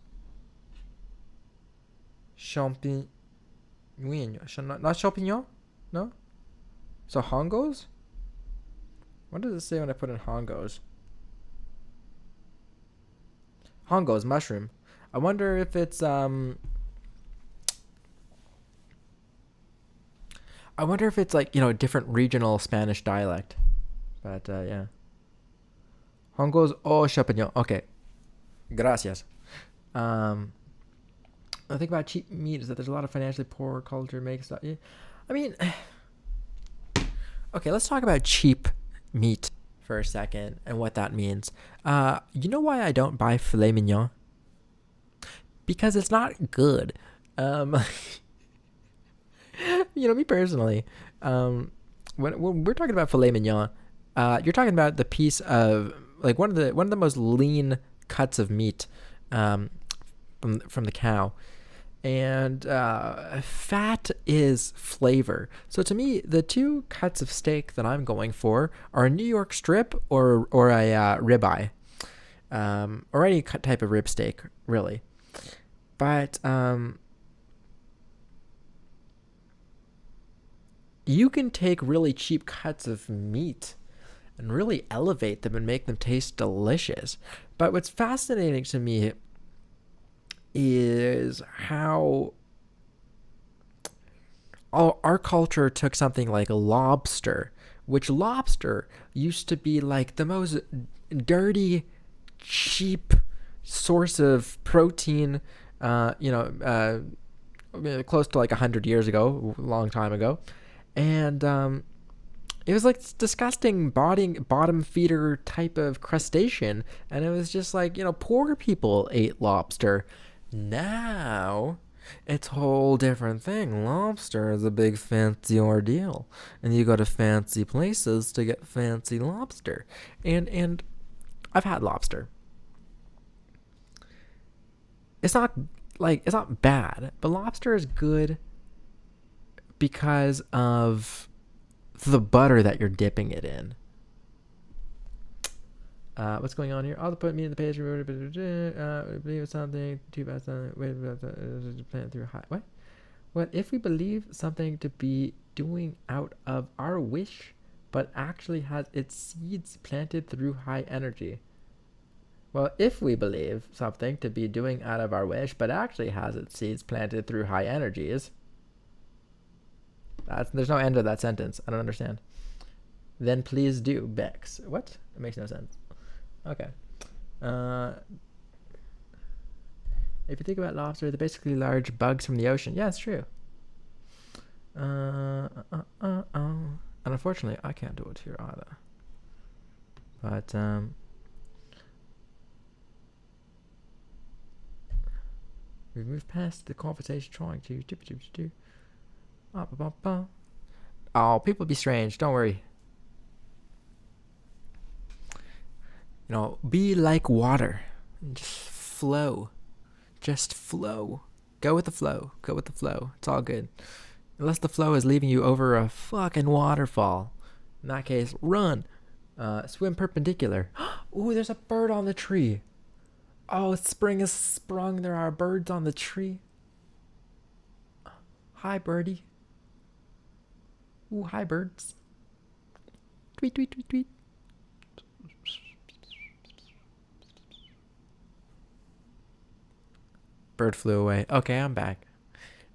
Champignon. Not champignon? No? So hongos? What does it say when I put in hongos? Hongos, mushroom. I wonder if it's like, a different regional Spanish dialect. But yeah. Hongos o champignon. Okay. Gracias. The thing about cheap meat is that there's a lot of financially poor culture makes that. Yeah. I mean, okay, let's talk about cheap meat for a second and what that means. You know why I don't buy filet mignon? Because it's not good. Me personally, when we're talking about filet mignon, you're talking about the piece of like one of the most lean cuts of meat from the cow. And fat is flavor. So to me, the two cuts of steak that I'm going for are a New York strip or a ribeye, or any type of rib steak, really. But you can take really cheap cuts of meat and really elevate them and make them taste delicious. But what's fascinating to me is how our culture took something like lobster, which lobster used to be like the most dirty, cheap source of protein, close to like 100 years ago, a long time ago. And it was like this disgusting bottom feeder type of crustacean. And it was just like, poor people ate lobster. Now, it's a whole different thing. Lobster is a big fancy ordeal. And you go to fancy places to get fancy lobster. And I've had lobster. It's not bad, but lobster is good because of the butter that you're dipping it in. What's going on here? I'll put me in the page. Believe it's something too bad. Wait, plant through high. What if we believe something to be doing out of our wish, but actually has its seeds planted through high energy? Well, if we believe something to be doing out of our wish, but actually has its seeds planted through high energies. There's no end to that sentence. I don't understand. Then please do, Bex. What? It makes no sense. Okay. If you think about lobster, they're basically large bugs from the ocean. Yeah, it's true. And unfortunately, I can't do it here either. But we've moved past the conversation trying to do. Oh, people be strange. Don't worry. Be like water. Just flow. Just flow. Go with the flow. Go with the flow. It's all good. Unless the flow is leaving you over a fucking waterfall. In that case, run. Swim perpendicular. Ooh, there's a bird on the tree. Oh, spring has sprung. There are birds on the tree. Hi, birdie. Ooh, hi, birds. Tweet, tweet, tweet, tweet. Bird flew away. Okay, I'm back.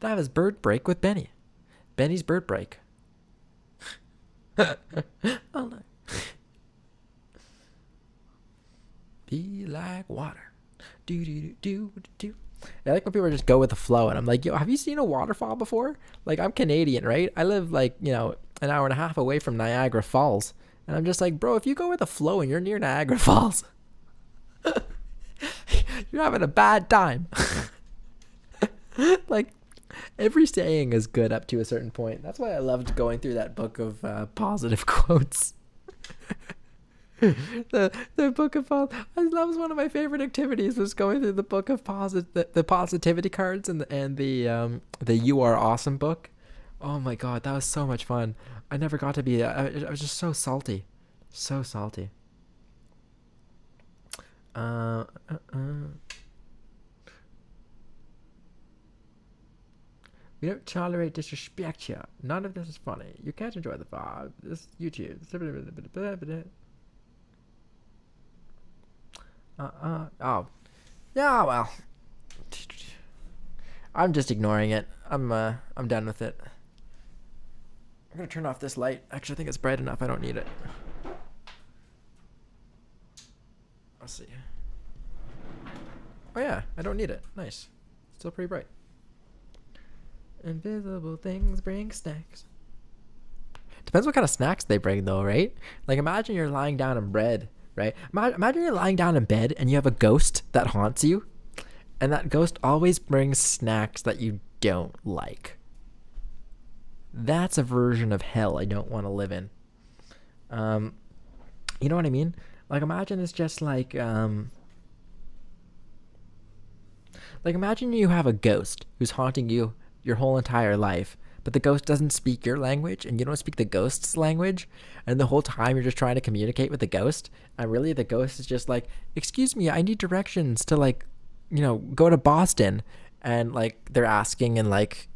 That was Bird Break with Benny. Benny's Bird Break. Oh no. Be like water. Do do do do do. I like when people just go with the flow, and I'm like, yo, have you seen a waterfall before? Like, I'm Canadian, right? I live like, an hour and a half away from Niagara Falls. And I'm just like, bro, if you go with the flow and you're near Niagara Falls, you're having a bad time. Like, every saying is good up to a certain point. That's why I loved going through that book of positive quotes. the book of that was one of my favorite activities, was going through the book of the positivity cards and the You Are Awesome book. Oh my god, that was so much fun. I never got to be I was just so salty. So salty. We don't tolerate disrespect here. None of this is funny. You can't enjoy the vibe. This is YouTube. Oh. Yeah, well. I'm just ignoring it. I'm done with it. I'm gonna turn off this light. Actually, I think it's bright enough. I don't need it. Let's see. Oh yeah, I don't need it. Nice. Still pretty bright. Invisible things bring snacks. Depends what kind of snacks they bring, though, right? Like, imagine you're lying down in bed, right? Imagine you're lying down in bed and you have a ghost that haunts you, and that ghost always brings snacks that you don't like. That's a version of hell I don't want to live in. You know what I mean? Like, imagine it's just like imagine you have a ghost who's haunting you your whole entire life, but the ghost doesn't speak your language and you don't speak the ghost's language, and the whole time you're just trying to communicate with the ghost, and really the ghost is just like, excuse me, I need directions to, like, go to Boston, and like they're asking in, like,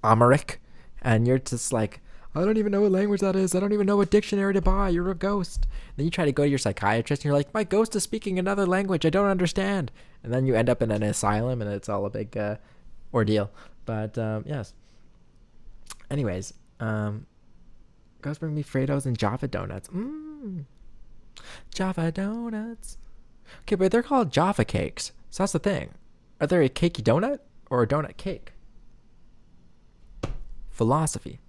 Amharic, and you're just like, I don't even know what language that is. I don't even know what dictionary to buy. You're a ghost. Then you try to go to your psychiatrist and you're like, my ghost is speaking another language I don't understand. And then you end up in an asylum and it's all a big ordeal. But yes. Anyways, ghosts bring me Fredos and Java donuts. Java donuts. Okay, but they're called Java cakes. So that's the thing. Are they a cakey donut or a donut cake? Philosophy.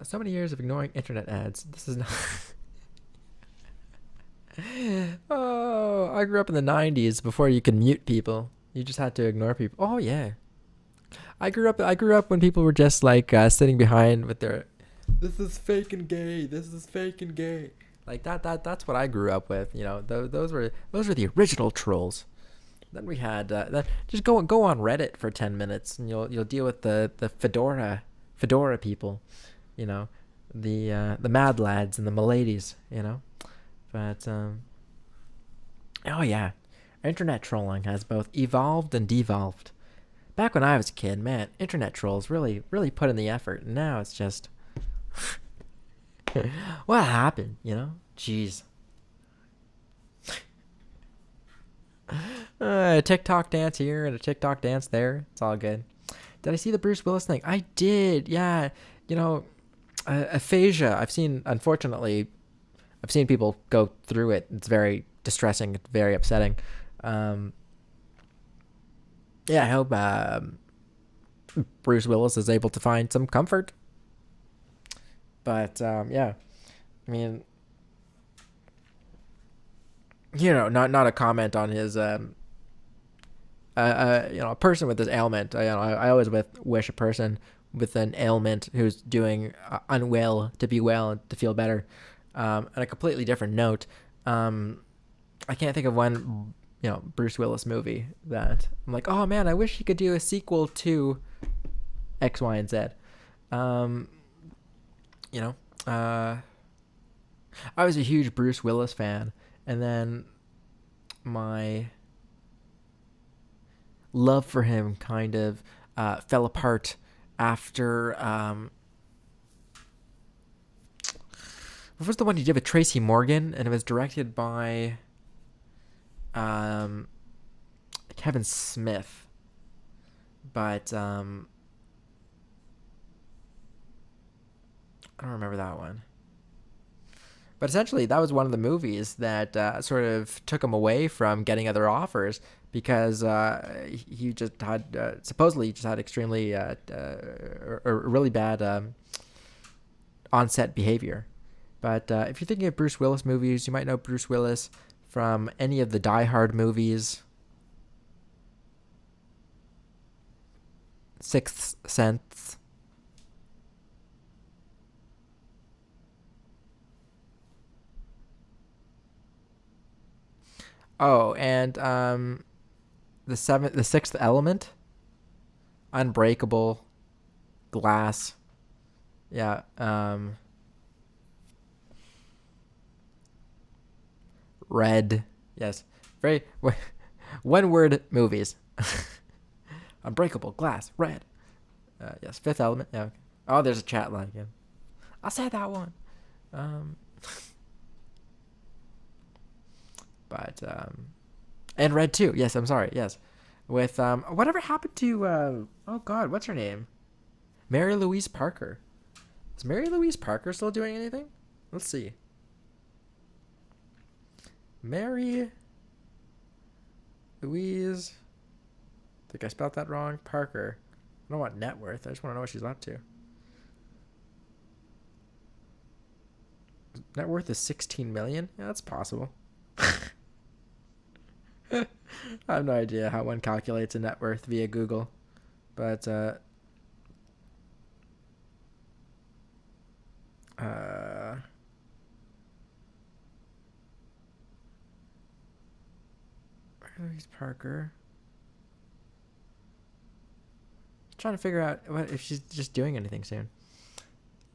So many years of ignoring internet ads. This is not... Oh, I grew up in the 90s before you could mute people. You just had to ignore people. Oh, yeah. I grew up when people were just like sitting behind with their, this is fake and gay. This is fake and gay. Like that's what I grew up with. Those were the original trolls. Then we had just go on Reddit for 10 minutes and you'll deal with the fedora people. The mad lads and the miladies, but oh yeah, internet trolling has both evolved and devolved. Back when I was a kid, man, internet trolls really put in the effort, and now it's just what happened, jeez. A TikTok dance here and a TikTok dance there, it's all good. Did I see the Bruce Willis thing? I did, yeah. Aphasia, I've seen people go through it. It's very distressing. It's very upsetting. I hope Bruce Willis is able to find some comfort. But yeah, I mean, not a comment on his a person with this ailment. I always wish a person with an ailment who's doing unwell to be well and to feel better. On a completely different note, I can't think of one, Bruce Willis movie that I'm like, oh man, I wish he could do a sequel to X, Y, and Z. Um, you know, I was a huge Bruce Willis fan, and then my love for him kind of fell apart after what was the one he did with Tracy Morgan, and it was directed by um, Kevin Smith, but I don't remember that one. But essentially, that was one of the movies that sort of took him away from getting other offers because he just had supposedly he just had extremely or really bad on-set behavior. But if you're thinking of Bruce Willis movies, you might know Bruce Willis from any of the Die Hard movies, Sixth Sense. Oh, and the Sixth Element, Unbreakable, Glass. Yeah. Red. Yes. Very one word movies. Unbreakable, Glass, Red. Yes. Fifth Element. Yeah. Okay. Oh, there's a chat line again. I said that one. Um, but and Red too. Yes. I'm sorry. Yes. With whatever happened to oh God, what's her name? Mary Louise Parker. Is Mary Louise Parker still doing anything? Let's see. Mary Louise, I think I spelled that wrong. Parker. I don't want net worth. I just want to know what she's up to. Net worth is 16 million. Yeah, that's possible. I have no idea how one calculates a net worth via Google, but Louise Parker. Trying to figure out if she's just doing anything soon.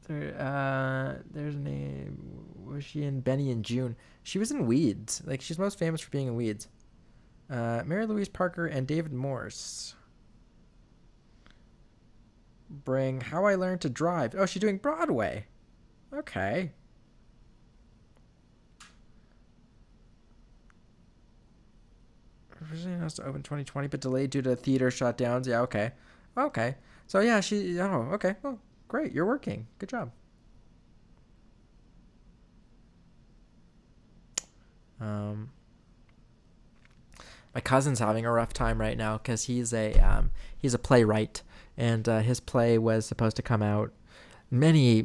There's a name. Was she in Benny and June? She was in Weeds. Like, she's most famous for being in Weeds. Mary Louise Parker and David Morse bring How I Learned to Drive. Oh, she's doing Broadway. Okay. Originally announced to open 2020, but delayed due to theater shutdowns. Yeah, okay. Okay. So, yeah, okay. Well, great. You're working. Good job. My cousin's having a rough time right now because he's a playwright, and his play was supposed to come out many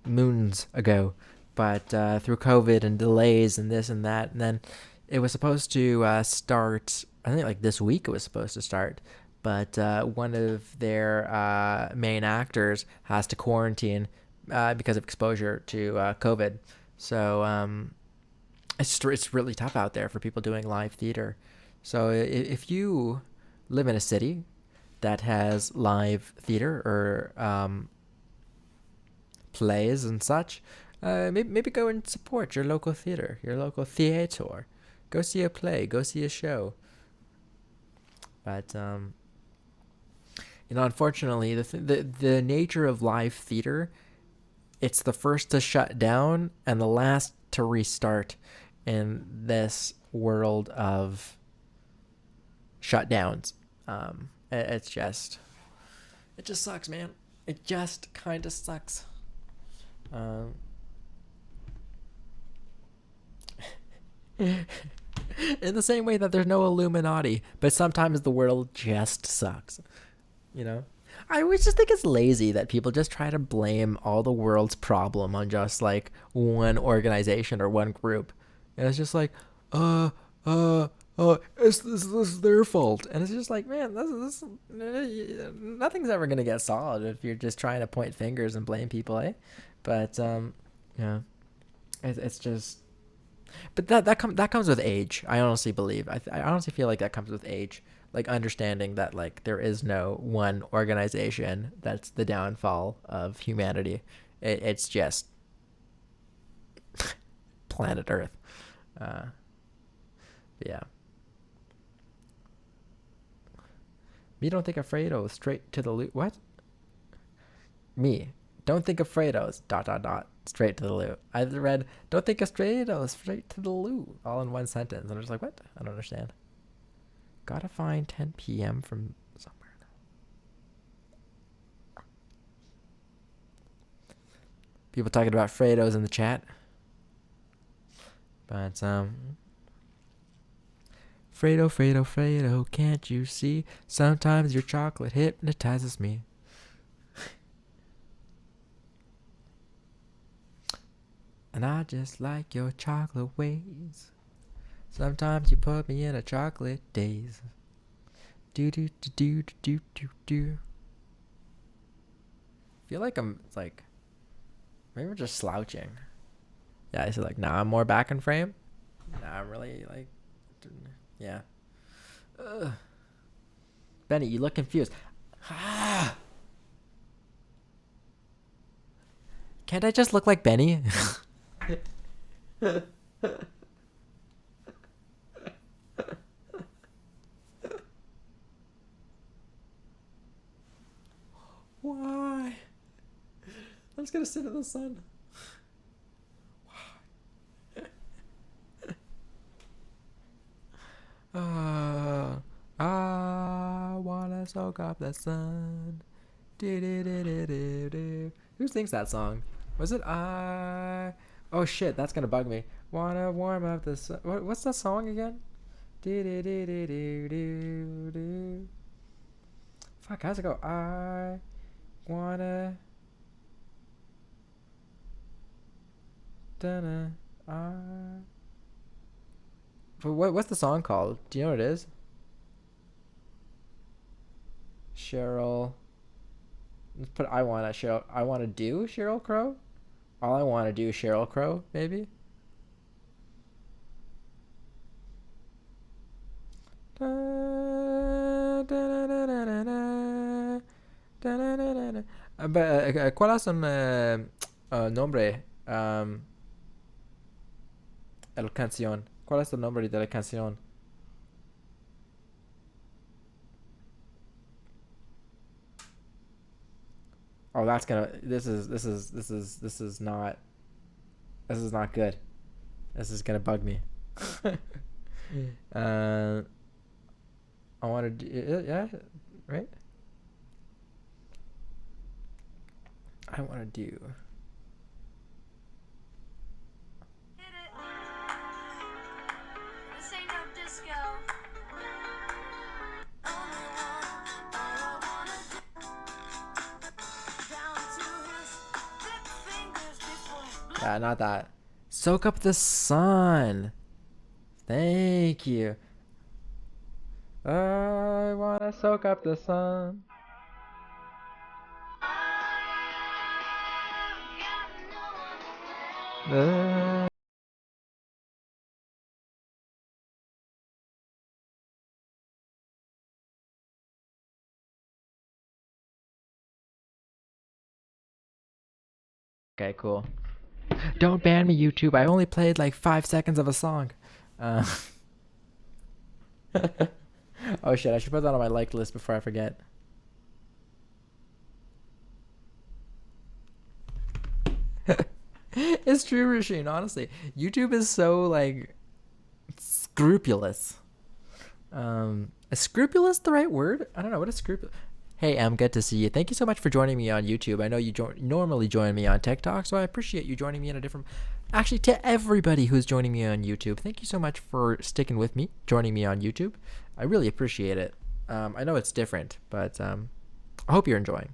moons ago, but through COVID and delays and this and that, and then it was supposed to start. I think like this week it was supposed to start, but one of their main actors has to quarantine because of exposure to COVID. So it's really tough out there for people doing live theater. So if you live in a city that has live theater or plays and such, maybe go and support your local theater, your local theater. Go see a play, go see a show. But unfortunately, the nature of live theater, it's the first to shut down and the last to restart in this world of shutdowns. It just sucks, man. It just kind of sucks. In the same way that there's no Illuminati, but sometimes the world just sucks. I always just think it's lazy that people just try to blame all the world's problem on just like one organization or one group. And it's just like, this is their fault. And it's just like, man, this nothing's ever gonna get solved if you're just trying to point fingers and blame people, eh? But yeah, it's just But that comes with age. I honestly believe. I honestly feel like that comes with age. Like understanding that like there is no one organization that's the downfall of humanity. It's just planet Earth. Uh, yeah. Me don't think Afredo straight to the loot. What? Me don't think Afredo's dot dot dot straight to the loot. I read don't think Afredo's straight to the loot all in one sentence. And I'm just like, what? I don't understand. Gotta find 10 p.m. from somewhere. People talking about Fredos in the chat. But Fredo, Fredo, Fredo, can't you see? Sometimes your chocolate hypnotizes me. And I just like your chocolate ways. Sometimes you put me in a chocolate daze. Do do do do do do do. Feel like I'm like maybe we're just slouching. Yeah, I said like now I'm more back in frame. Now I'm really like yeah. Ugh. Benny, you look confused. Can't I just look like Benny? Why? I'm just gonna sit in the sun. I wanna soak up the sun. Who sings that song? Was it I? Oh shit, that's gonna bug me. Wanna warm up the sun. What's that song again? Fuck, how's it go? I wanna. Dun, I. But what's the song called? Do you know what it is? Cheryl. Let's put I wanna Cheryl. I wanna do Cheryl Crow. All I wanna do Cheryl Crow, maybe. ¿Cuál es un nombre? El canción. ¿Cuál es el nombre de la canción? Oh, that's gonna. This is not. This is not good. This is gonna bug me. I want to do. Yeah, right. I want to do. Yeah, not that. Soak up the sun. Thank you. I wanna soak up the sun. Okay, cool. Don't ban me, YouTube. I only played like 5 seconds of a song. Uh, oh shit, I should put that on my liked list before I forget. It's true, Rasheen, honestly. YouTube is so like scrupulous. Is scrupulous the right word? I don't know. What is scrupulous? Hey, Em, good to see you. Thank you so much for joining me on YouTube. I know you normally join me on TikTok, so I appreciate you joining me in a different. Actually, to everybody who's joining me on YouTube, thank you so much for sticking with me, joining me on YouTube. I really appreciate it. I know it's different, but I hope you're enjoying.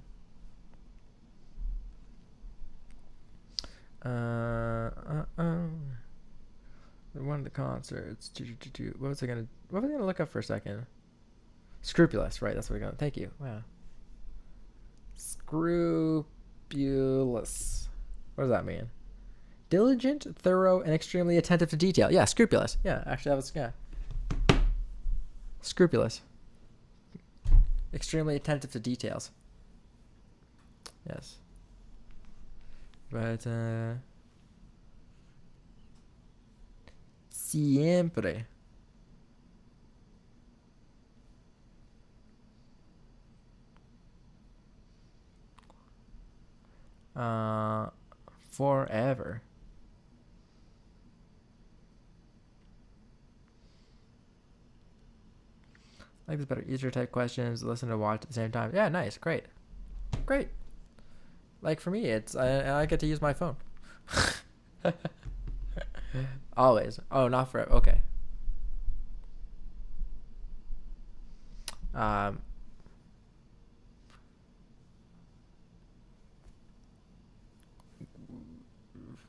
One of the concerts. What was I gonna look up for a second? Scrupulous, right? That's what we're gonna. Thank you. Wow. Scrupulous. What does that mean? Diligent, thorough, and extremely attentive to detail. Yeah, scrupulous. Yeah, actually, that was, yeah. Scrupulous. Extremely attentive to details. Yes. But, siempre. Forever. I like this better. Easier type questions. Listen to watch at the same time. Yeah, nice. Great. Great. Like for me, it's I get to use my phone. Always. Oh, not forever. Okay. Um,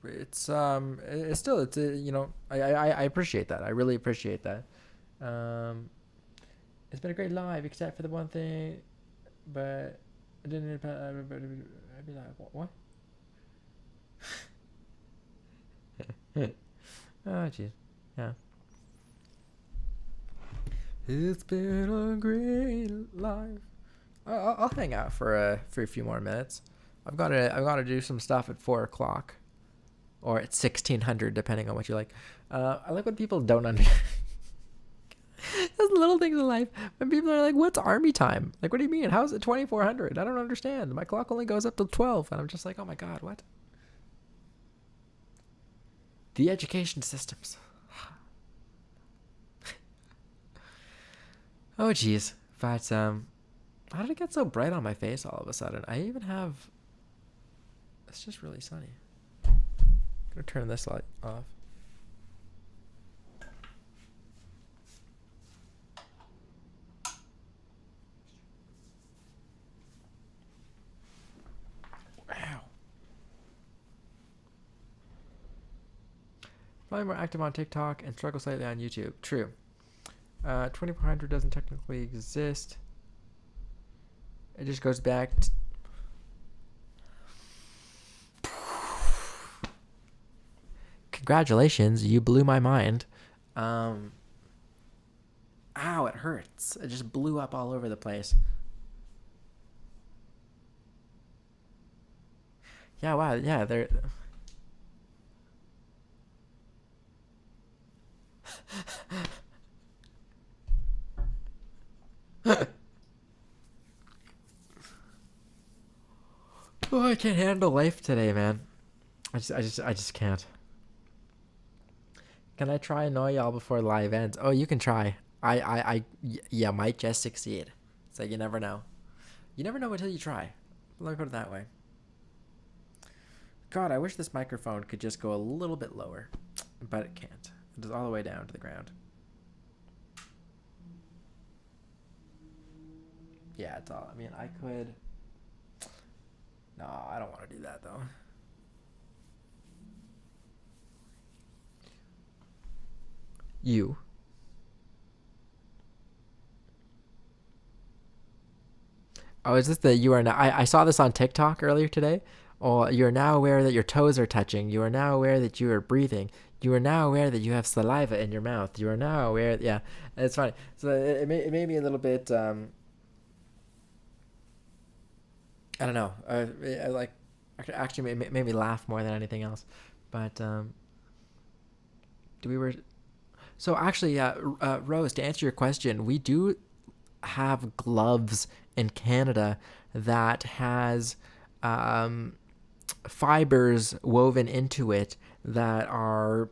it's still it's you know I appreciate that. I really appreciate that. Um, it's been a great live except for the one thing, but I didn't. I'd be like, what? Oh jeez, yeah. It's been a great life. I'll hang out for a few more minutes. I've got to do some stuff at 4 o'clock, or at 1600, depending on what you like. I like when people don't understand. Those little things in life. When people are like, "What's army time?" Like, what do you mean? How's it 2400? I don't understand. My clock only goes up till 12, and I'm just like, "Oh my god, what?" The education systems. Oh jeez, but how did it get so bright on my face all of a sudden? I even have. It's just really sunny. I'm gonna turn this light off. Wow. Probably more active on TikTok and struggle slightly on YouTube. True. 2400 doesn't technically exist. It just goes back to... Congratulations, you blew my mind. Ow, it hurts. It just blew up all over the place. Yeah, wow, yeah, they're... Oh, I can't handle life today, man. I just can't. Can I try annoy y'all before live ends? Oh, you can try. Yeah, might just succeed. So you never know. You never know until you try. Let me put it that way. God, I wish this microphone could just go a little bit lower, but it can't. It's all the way down to the ground. Yeah, it's all. I mean, I could. No, I don't want to do that though. You. Oh, is this the you are now? I saw this on TikTok earlier today. Oh, you are now aware that your toes are touching. You are now aware that you are breathing. You are now aware that you have saliva in your mouth. You are now aware. Yeah, it's funny. So it made me a little bit. I don't know. I like actually made me laugh more than anything else. But do we were so actually yeah, Rose, to answer your question, we do have gloves in Canada that has fibers woven into it that are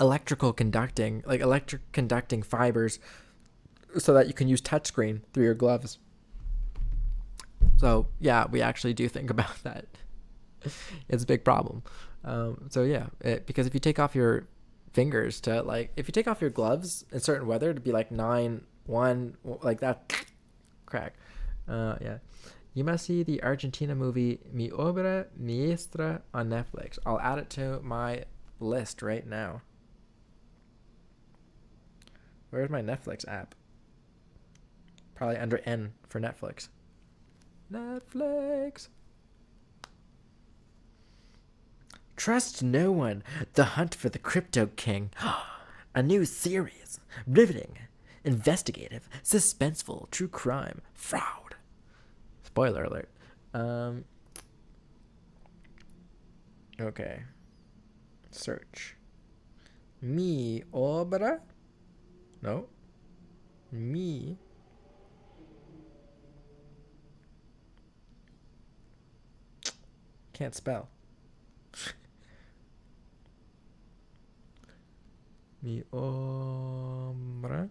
electrical conducting, like electric conducting fibers, so that you can use touchscreen through your gloves. So yeah, we actually do think about that. It's a big problem. So yeah, because if you take off your fingers to like, if you take off your gloves in certain weather to be like 9-1 like that, crack. Yeah. You must see the Argentina movie Mi Obra Maestra on Netflix. I'll add it to my list right now. Where's my Netflix app? Probably under N for Netflix. Netflix. Trust no one. The Hunt for the Crypto King. A new series. Riveting, investigative, suspenseful, true crime, fraud. Spoiler alert. Okay. Search. Mi obra? No. Mi. Can't spell. Mi obra.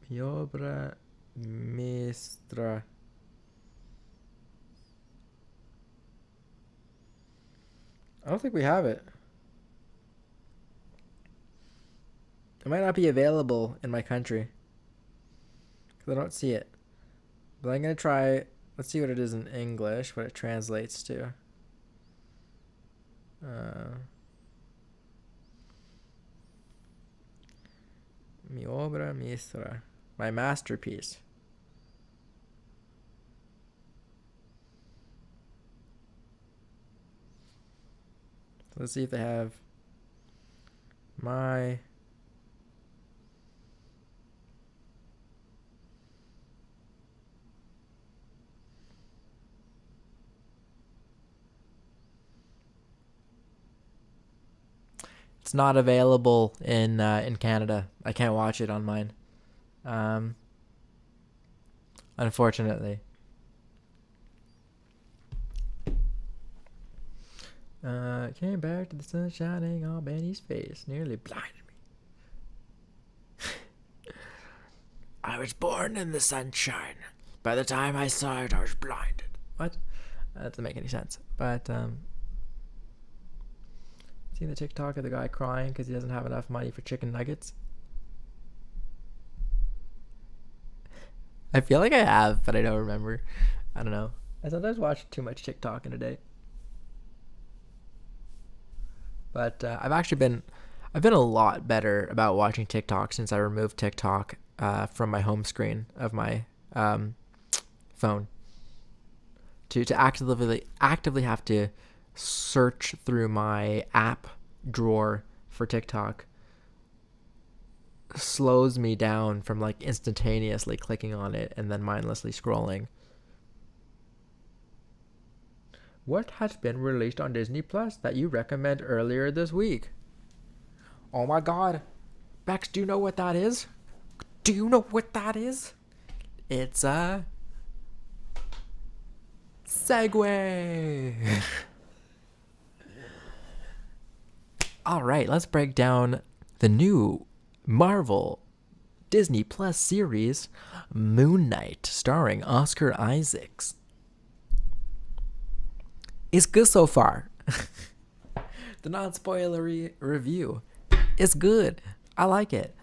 Mi obra maestra. I don't think we have it. It might not be available in my country because I don't see it. But I'm going to try. Let's see what it is in English, what it translates to. Mi obra maestra. My masterpiece. So let's see if they have my It's not available in Canada. I can't watch it on mine. Unfortunately. Came back to the sun shining on Benny's face. Nearly blinded me. I was born in the sunshine. By the time I saw it, I was blinded. What? That doesn't make any sense. But, seen the TikTok of the guy crying because he doesn't have enough money for chicken nuggets? I feel like I have, but I don't remember. I don't know. I sometimes watch too much TikTok in a day. But I've been a lot better about watching TikTok since I removed TikTok from my home screen of my phone. To actively have to search through my app drawer for TikTok slows me down from like instantaneously clicking on it and then mindlessly scrolling. What has been released on Disney Plus that you recommend earlier this week? Oh my god. Bex, do you know what that is? Do you know what that is? It's a segue. All right, let's break down the new Marvel Disney Plus series, Moon Knight, starring Oscar Isaacs. It's good so far. The non-spoilery review is good. I like it.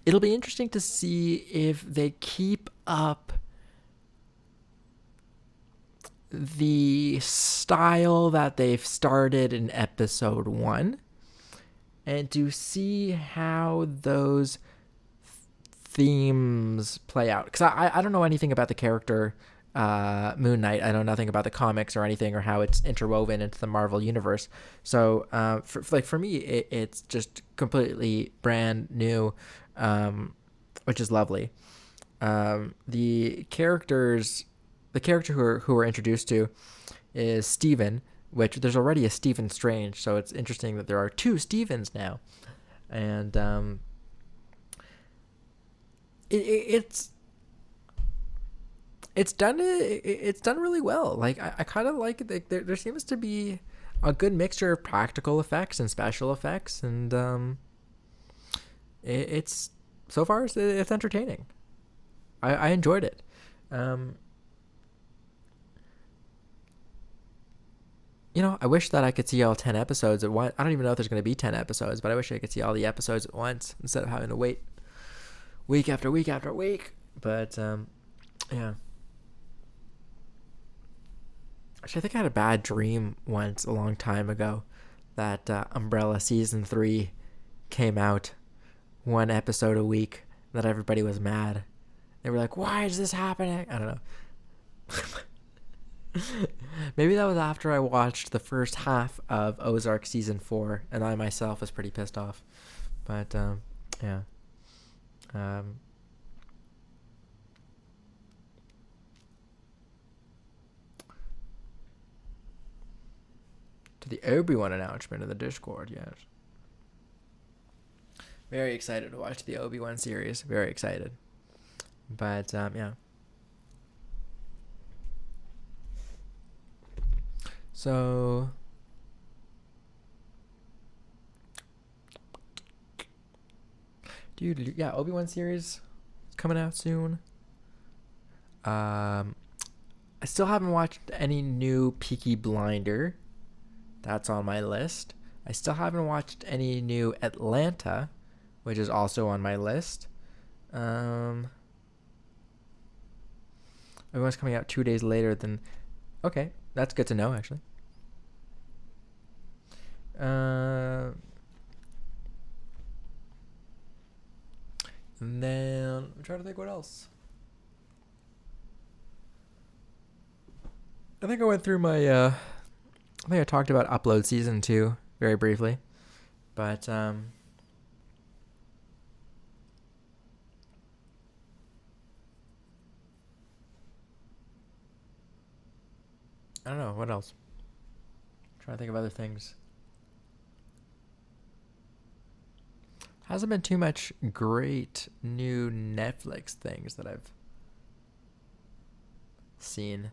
It'll be interesting to see if they keep up the style that they've started in episode 1 and to see how those themes play out, because I don't know anything about the character Moon Knight. I know nothing about the comics or anything or how it's interwoven into the Marvel universe, so for me it's just completely brand new, which is lovely. The character who we're introduced to is Stephen, which there's already a Stephen Strange, so it's interesting that there are two Stephens now. And it's done really well. Like I kind of like it. There seems to be a good mixture of practical effects and special effects, and it's so far it's entertaining. I enjoyed it. I wish that I could see all 10 episodes at once. I don't even know if there's going to be 10 episodes, but I wish I could see all the episodes at once instead of having to wait week after week after week. But, yeah. Actually, I think I had a bad dream once a long time ago that Umbrella Season 3 came out, one episode a week, that everybody was mad. They were like, why is this happening? I don't know. Maybe that was after I watched the first half of Ozark season 4, and I myself was pretty pissed off. But yeah. To the Obi-Wan announcement in the Discord, yes. Very excited to watch the Obi-Wan series. Very excited. But yeah. So dude, yeah, Obi-Wan series is coming out soon. I still haven't watched any new Peaky Blinder. That's on my list. I still haven't watched any new Atlanta, which is also on my list. Everyone's coming out 2 days later than... Okay, that's good to know, actually. And then I'm trying to think what else. I think I went through my I think I talked about Upload season 2 very briefly. But I don't know, what else? I'm trying to think of other things. Hasn't been too much great new Netflix things that I've seen.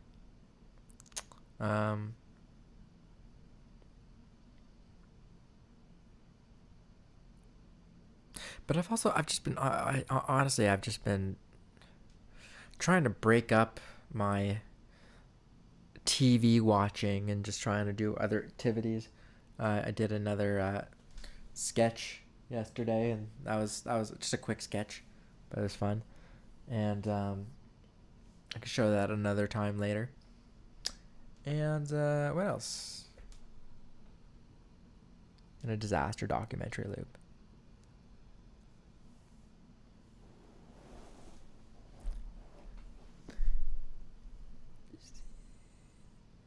But I've just been, honestly, I've just been trying to break up my TV watching and just trying to do other activities. I did another sketch yesterday, and that was just a quick sketch, but it was fun. And I could show that another time later. And what else? In a disaster documentary loop.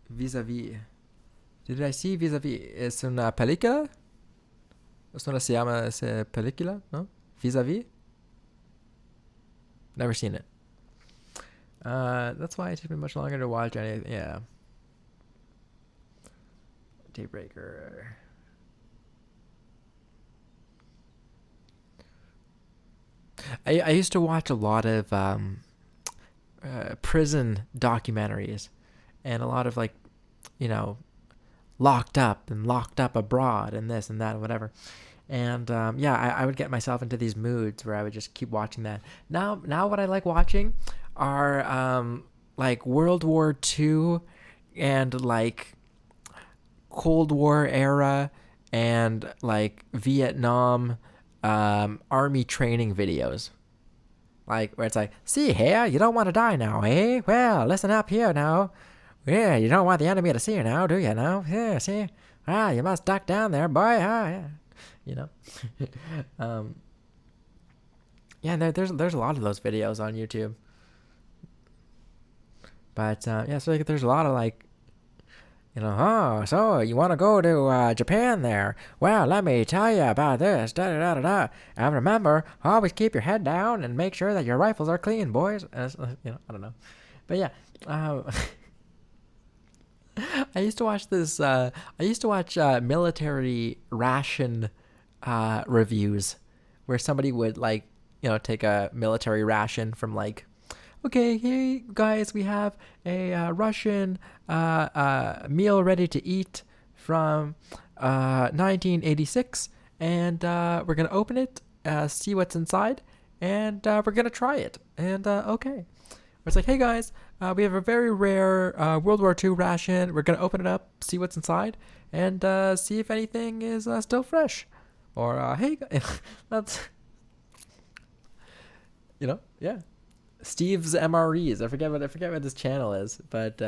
Vis-a-vis. Did I see Vis-a-vis? Es una película? ¿Es una se llama esa película? No? Vis-a-vis? Never seen it. That's why it took me much longer to watch anything. Yeah. Daybreaker. I used to watch a lot of prison documentaries, and a lot of, like, you know, locked up and locked up abroad and this and that and whatever. And yeah, I would get myself into these moods where I would just keep watching that. Now what I like watching are like World War II and like Cold War era and like Vietnam army training videos. Like, where it's like, see here, you don't want to die now, eh? Well, listen up here now. Yeah, you don't want the enemy to see you now, do you now? Yeah, see? Ah, you must duck down there, boy. Ah, yeah. You know? Yeah, there's a lot of those videos on YouTube. But, yeah, so like, there's a lot of, like, you know, oh, so you want to go to Japan there? Well, let me tell you about this. Da-da-da-da-da. And remember, always keep your head down and make sure that your rifles are clean, boys. You know, I don't know. But yeah, I used to watch this. I used to watch military ration reviews, where somebody would, like, you know, take a military ration from, like, okay, hey guys, we have a Russian meal ready to eat from 1986, and we're gonna open it, see what's inside, and we're gonna try it. And okay, it's like, hey guys, we have a very rare World War II ration. We're gonna open it up, see what's inside, and see if anything is still fresh. Or hey, that's, you know, yeah. Steve's MREs. I forget what this channel is, but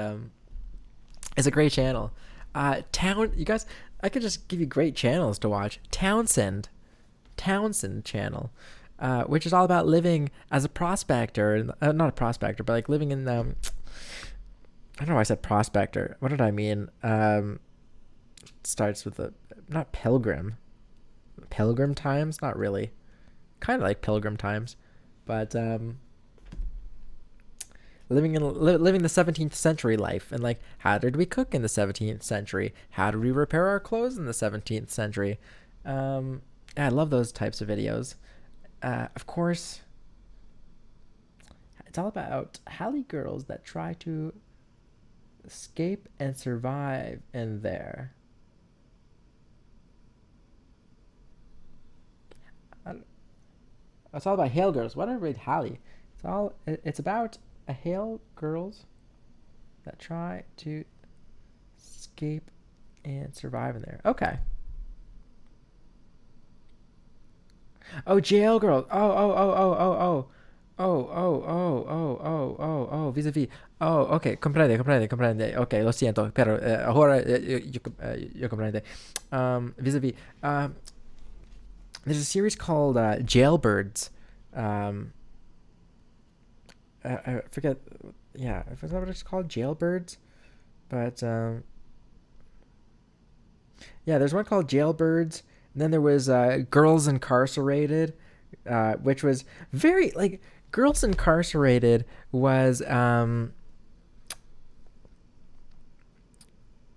it's a great channel. You guys, I could just give you great channels to watch. Townsend Townsend channel, which is all about living as a prospector, not a prospector, but like living in I don't know why I said prospector. What did I mean? Starts with a not pilgrim. Pilgrim times? Not really. Kind of like pilgrim times, but living the 17th century life, and like how did we cook in the 17th century? How did we repair our clothes in the 17th century? Yeah, I love those types of videos. Of course, it's all about Halle girls that try to escape and survive in there. It's all about Hale girls. What did I read Halle? It's about a Hale girls that try to escape and survive in there. Okay. Oh, jail girls. Oh, vis-a-vis. Oh, ok, comprende. Ok, lo siento, pero ahora yo comprende. Vis-a-vis. There's a series called Jailbirds. I forget. Yeah, is that what it's called? Jailbirds? But, yeah, there's one called Jailbirds. And then there was Girls Incarcerated, which was very, like, Girls Incarcerated was a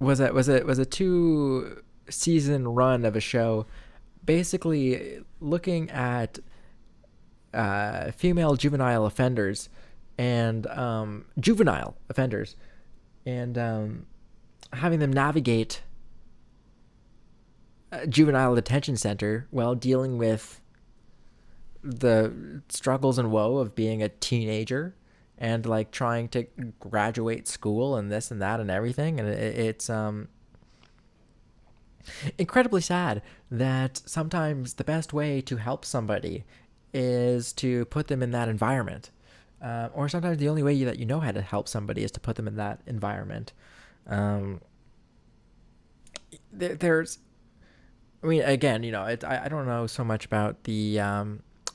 2-season run of a show, basically looking at female juvenile offenders and having them navigate a juvenile detention center while dealing with the struggles and woe of being a teenager and like trying to graduate school and this and that and everything. And it's incredibly sad that sometimes the best way to help somebody is to put them in that environment. Or sometimes the only way that you know how to help somebody is to put them in that environment. There's, I mean, again, I don't know so much about the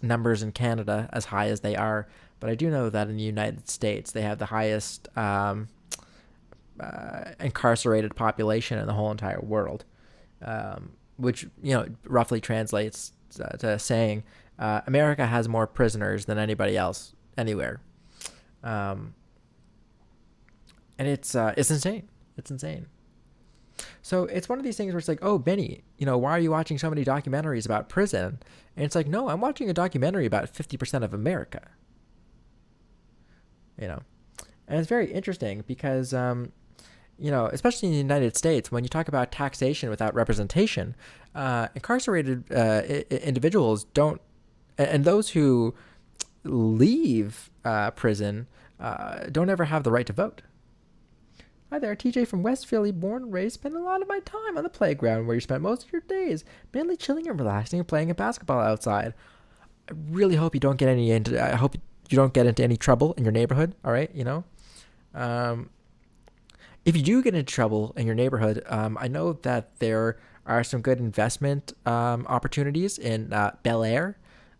numbers in Canada as high as they are, but I do know that in the United States they have the highest incarcerated population in the whole entire world, which roughly translates to saying America has more prisoners than anybody else anywhere, and it's insane. It's insane. So it's one of these things where it's like, oh, Benny, why are you watching so many documentaries about prison? And it's like, no, I'm watching a documentary about 50% of America. And it's very interesting because, especially in the United States, when you talk about taxation without representation, incarcerated individuals don't, and those who leave prison don't ever have the right to vote. Hi there, TJ from West Philly, born and raised, spent a lot of my time on the playground where you spent most of your days, mainly chilling and relaxing and playing a basketball outside. I really hope you don't get I hope you don't get into any trouble in your neighborhood, all right, if you do get into trouble in your neighborhood, I know that there are some good investment opportunities in Bel Air,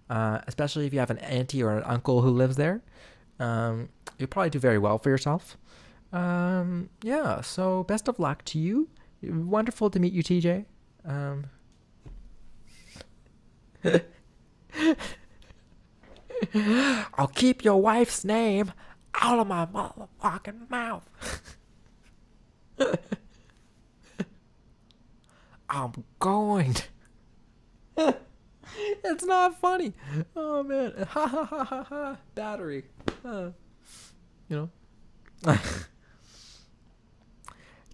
especially if you have an auntie or an uncle who lives there. You'll probably do very well for yourself. Yeah, so best of luck to you. Wonderful to meet you, TJ. I'll keep your wife's name out of my motherfucking mouth. I'm going. It's not funny. Oh man. Ha ha ha ha ha. Battery.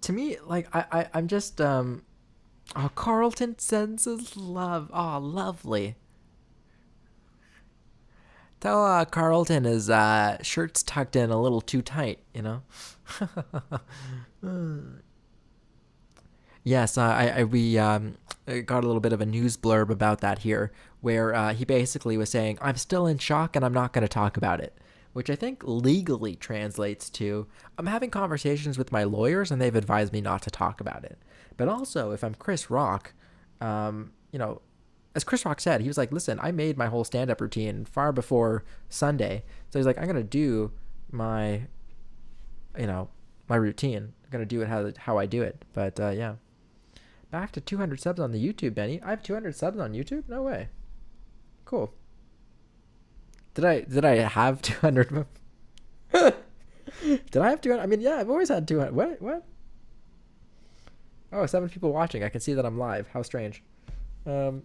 To me, like I'm just oh, Carlton sends his love. Oh, lovely. Tell Carlton his shirt's tucked in a little too tight, Yes, we got a little bit of a news blurb about that here, where he basically was saying, I'm still in shock and I'm not going to talk about it, which I think legally translates to, I'm having conversations with my lawyers and they've advised me not to talk about it. But also, if I'm Chris Rock, as Chris Rock said, he was like, listen, I made my whole stand-up routine far before Sunday. So he's like, I'm going to do my, my routine. I'm going to do it how I do it. But yeah. Back to 200 subs on the YouTube, Benny. I have 200 subs on YouTube? No way. Cool. Did I have 200? Did I have 200? I mean, yeah, I've always had 200. What? Oh, 7 people watching. I can see that I'm live. How strange. And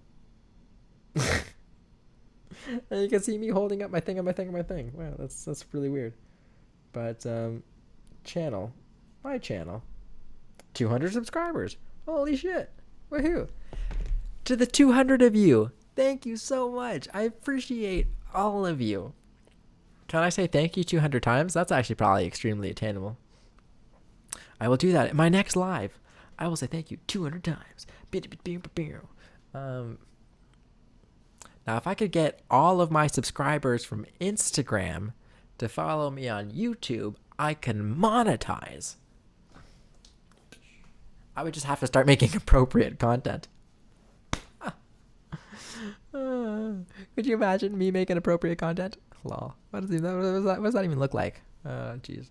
you can see me holding up my thing. Wow, that's really weird. But channel, my channel, 200 subscribers. Holy shit! Woohoo! To the 200 of you, thank you so much. I appreciate all of you. Can I say thank you 200 times? That's actually probably extremely attainable. I will do that in my next live. I will say thank you 200 times. Now, if I could get all of my subscribers from Instagram to follow me on YouTube, I can monetize. I would just have to start making appropriate content. Could you imagine me making appropriate content? Lol. What does that even look like? Jeez.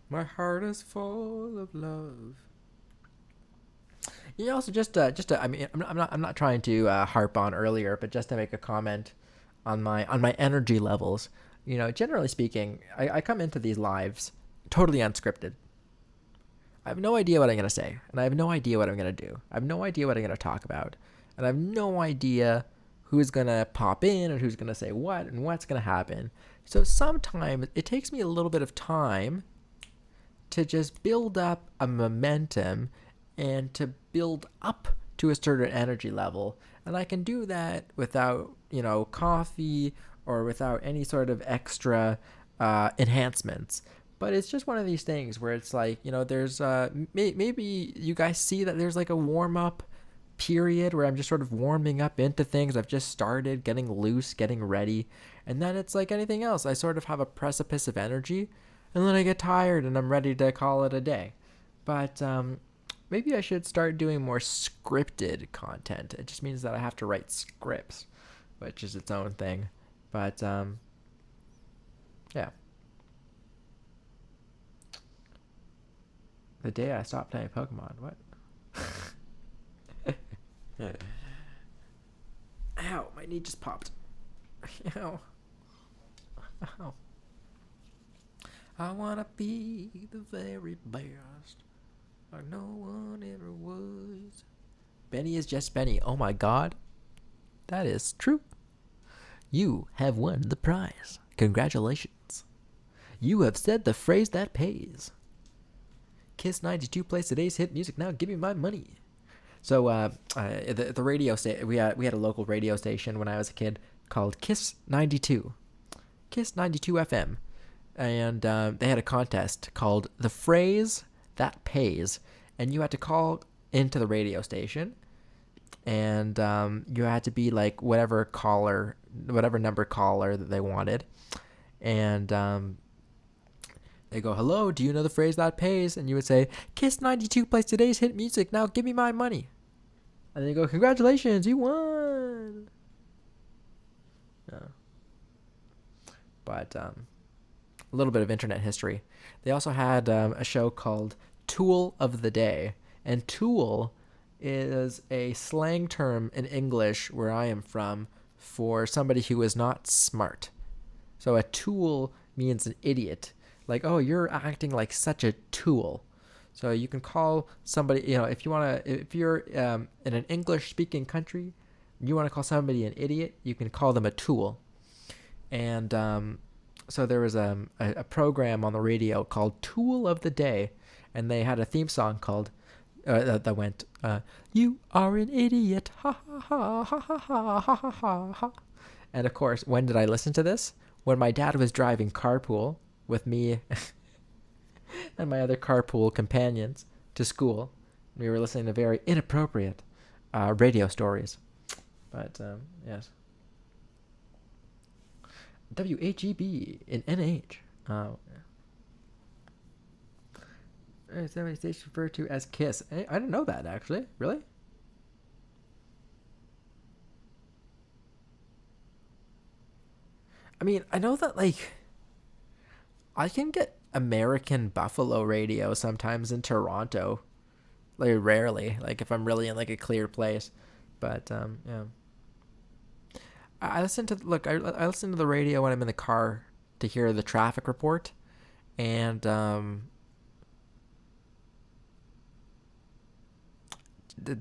My heart is full of love. You know, also I mean, I'm not trying to harp on earlier, but just to make a comment on my energy levels. You know, generally speaking, I come into these lives totally unscripted. I have no idea what I'm going to say, and I have no idea what I'm going to do. I have no idea what I'm going to talk about, and I have no idea who's going to pop in and who's going to say what and what's going to happen. So sometimes it takes me a little bit of time to just build up a momentum and to build up to a certain energy level. And I can do that without, coffee or without any sort of extra enhancements. But it's just one of these things where it's like, there's maybe you guys see that there's like a warm-up period where I'm just sort of warming up into things. I've just started getting loose, getting ready. And then it's like anything else. I sort of have a precipice of energy, and then I get tired and I'm ready to call it a day. But maybe I should start doing more scripted content. It just means that I have to write scripts, which is its own thing. But yeah. The day I stopped playing Pokemon. What? Ow, my knee just popped. Ow. Ow. I wanna be the very best, like no one ever was. Benny is just Benny. Oh my god. That is true. You have won the prize. Congratulations. You have said the phrase that pays. Kiss 92 plays today's hit music. Now give me my money. So the radio station, we had a local radio station when I was a kid called Kiss 92. Kiss 92 FM. And they had a contest called The Phrase That Pays. And you had to call into the radio station. And you had to be like whatever number caller that they wanted. And they go, hello, do you know the phrase that pays? And you would say, Kiss 92 plays today's hit music. Now give me my money. And then you go, congratulations, you won. But a little bit of internet history. They also had a show called Tool of the Day. And tool is a slang term in English where I am from for somebody who is not smart. So a tool means an idiot. Like, oh, you're acting like such a tool. So you can call somebody, if you're in an English-speaking country, you want to call somebody an idiot, you can call them a tool. And so there was a program on the radio called Tool of the Day, and they had a theme song called that went, you are an idiot, ha ha ha ha ha ha ha ha ha ha. And of course, when did I listen to this? When my dad was driving carpool with me and my other carpool companions to school. We were listening to very inappropriate radio stories. But, yes. WHEB in NH. Station referred to as Kiss. I didn't know that actually. Really? I mean, I know that like I can get American Buffalo radio sometimes in Toronto. Like rarely, like if I'm really in like a clear place. But yeah. I listen to I listen to the radio when I'm in the car to hear the traffic report, and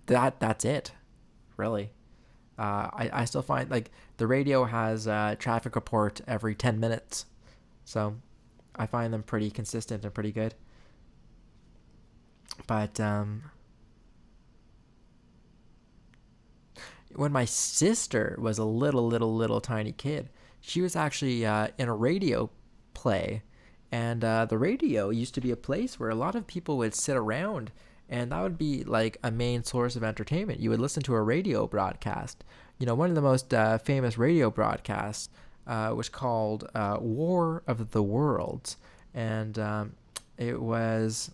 that's it, really. I still find like the radio has a traffic report every 10 minutes, so I find them pretty consistent and pretty good. But when my sister was a little tiny kid, she was actually in a radio play, and the radio used to be a place where a lot of people would sit around, and that would be like a main source of entertainment. You would listen to a radio broadcast. You know, one of the most famous radio broadcasts was called War of the Worlds, and it was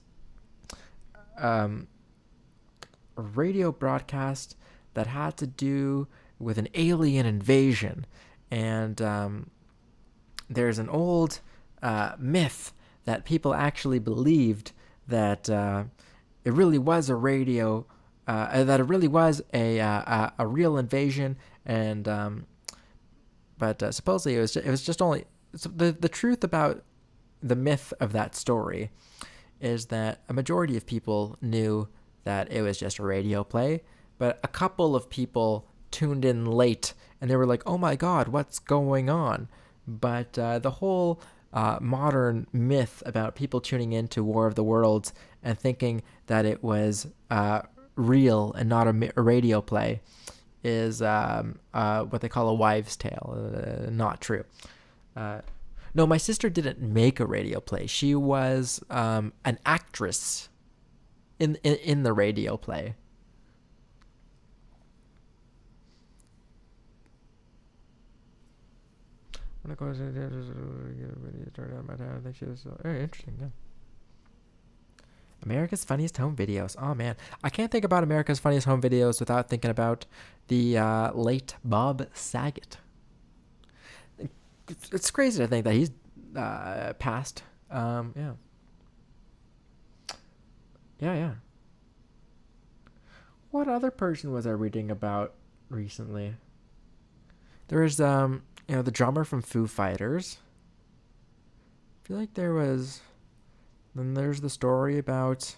um, a radio broadcast that had to do with an alien invasion. And there's an old myth that people actually believed that it really was a radio, that it really was a real invasion. And but supposedly it was just only so the truth about the myth of that story is that a majority of people knew that it was just a radio play, but a couple of people tuned in late and they were like, "Oh my God, what's going on?" But the whole modern myth about people tuning in to War of the Worlds and thinking that it was real and not a radio play is what they call a wives' tale. Not true. No, my sister didn't make a radio play. She was an actress in the radio play. When it goes started out my town, I think she was very interesting. Yeah. America's Funniest Home Videos. Oh man, I can't think about America's Funniest Home Videos without thinking about the late Bob Saget. It's crazy to think that he's passed. Yeah. Yeah, yeah. What other person was I reading about recently? There was the drummer from Foo Fighters. I feel like there was. Then there's the story about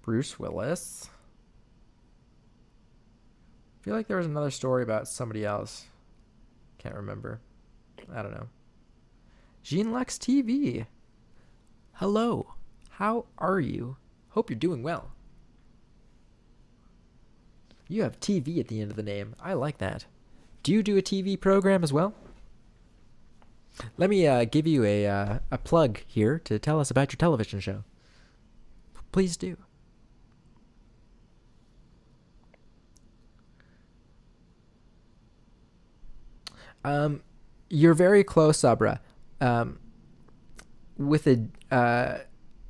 Bruce Willis. I feel like there was another story about somebody else. Can't remember. I don't know. Gene Lux TV. Hello. How are you? Hope you're doing well. You have TV at the end of the name. I like that. Do you do a TV program as well? Let me give you a plug here to tell us about your television show. Please do. You're very close, Sabra. With a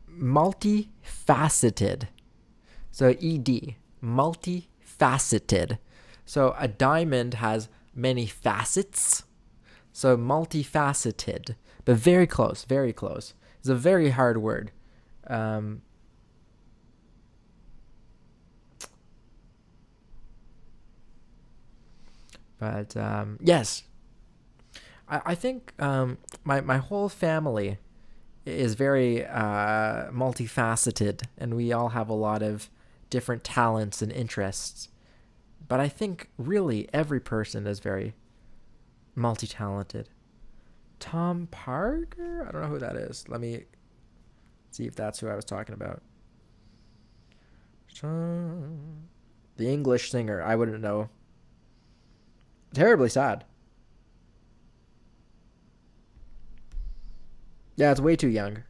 multifaceted. So ED, multifaceted. So a diamond has many facets. So multifaceted, but very close, very close. It's a very hard word. But yes, I think my whole family is very multifaceted, and we all have a lot of different talents and interests. But I think really every person is very multi-talented. Tom Parker? I don't know who that is. Let me see if that's who I was talking about. The English singer. I wouldn't know. Terribly sad. Yeah, it's way too young.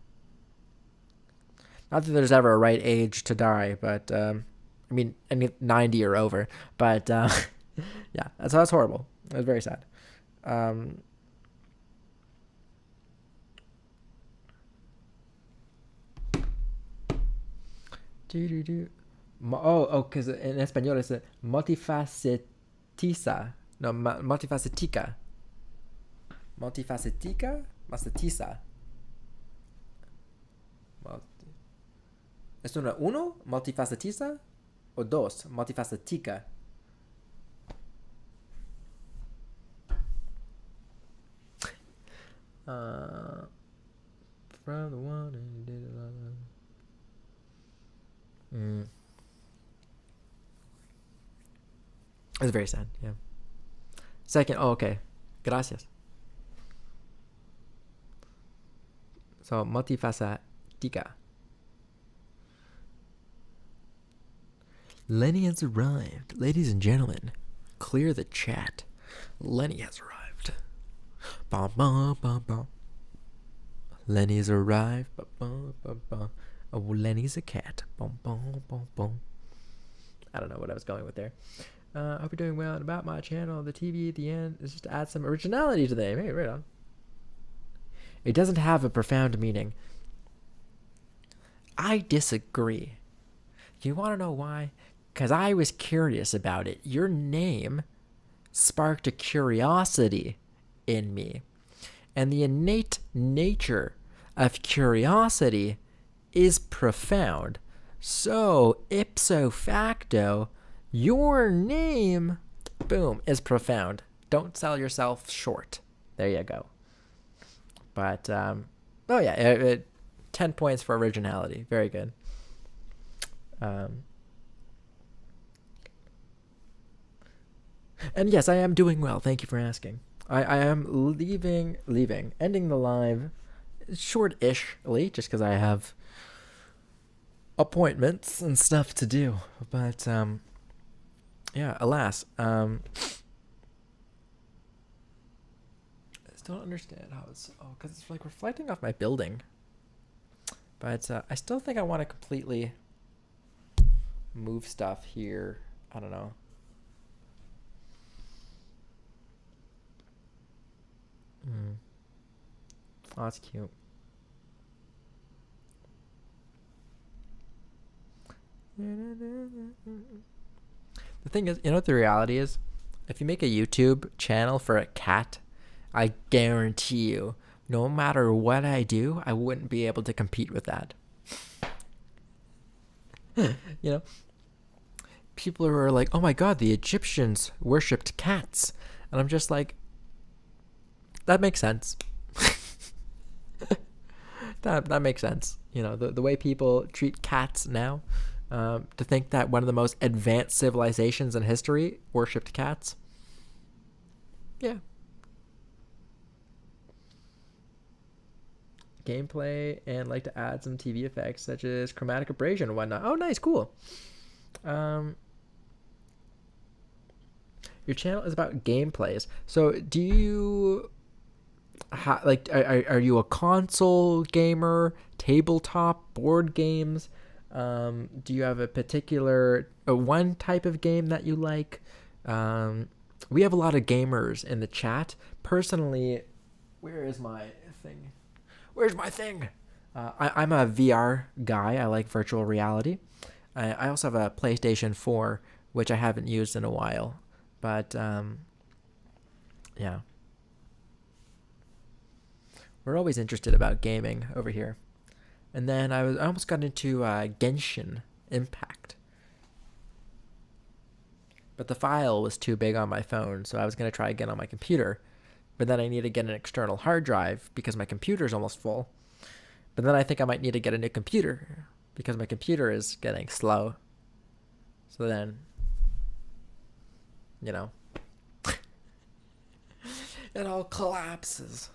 Not that there's ever a right age to die, but I mean 90 or over. But yeah, that's horrible. It was very sad. Um, Because in español it's multifacetiza. No, multifacetica. Multifacetica? Macetiza. ¿Es una uno? ¿Multifacetiza? ¿O dos? Multifacetica. From the one who did it all. It's very sad, yeah. Second, okay. Gracias. So, multifacetica. Lenny has arrived. Ladies and gentlemen, clear the chat. Lenny has arrived. Bum, bum, bum, bum. Lenny's arrived. Bum, bum, bum, bum. Oh, Lenny's a cat. Bum, bum, bum, bum. I don't know what I was going with there. Hope you're doing well. And about my channel, the TV at the end is just to add some originality to the name. Hey, right on. It doesn't have a profound meaning. I disagree. You want to know why? Because I was curious about it. Your name sparked a curiosity in me. And the innate nature of curiosity is profound. So, ipso facto, your name, boom, is profound. Don't sell yourself short. There you go. But, 10 points for originality. Very good. And yes, I am doing well. Thank you for asking. I am ending the live short-ishly, just because I have appointments and stuff to do. But, alas. I still don't understand how it's... Oh, because it's like reflecting off my building. But I still think I want to completely move stuff here. I don't know. Oh, that's cute. The thing is, you know what the reality is? If you make a YouTube channel for a cat, I guarantee you, no matter what I do, I wouldn't be able to compete with that. You know? People are like, oh my god, the Egyptians worshipped cats. And I'm just like, that makes sense. That makes sense. You know, the way people treat cats now, to think that one of the most advanced civilizations in history worshipped cats. Yeah. Gameplay and like to add some TV effects such as chromatic abrasion and whatnot. Oh, nice, cool. Your channel is about gameplays. So do you... are you a console gamer, tabletop, board games? Do you have a particular one type of game that you like? We have a lot of gamers in the chat. Personally, where's my thing? I'm a VR guy. I like virtual reality. I also have a PlayStation 4, which I haven't used in a while. But, yeah. We're always interested about gaming over here. And then I almost got into Genshin Impact. But the file was too big on my phone, so I was going to try again on my computer. But then I need to get an external hard drive because my computer's almost full. But then I think I might need to get a new computer because my computer is getting slow. So then, you know, it all collapses.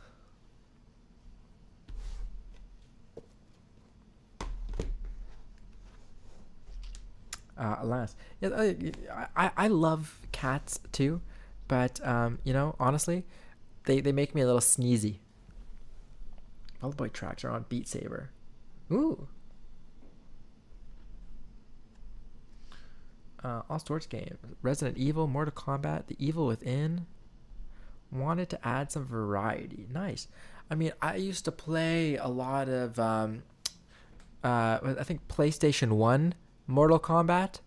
Alas, yeah, I love cats too, but you know, honestly, they make me a little sneezy. All the boy tracks are on Beat Saber. Ooh. All sorts of games. Resident Evil, Mortal Kombat, The Evil Within. Wanted to add some variety. Nice. I mean, I used to play a lot of I think PlayStation 1 Mortal Kombat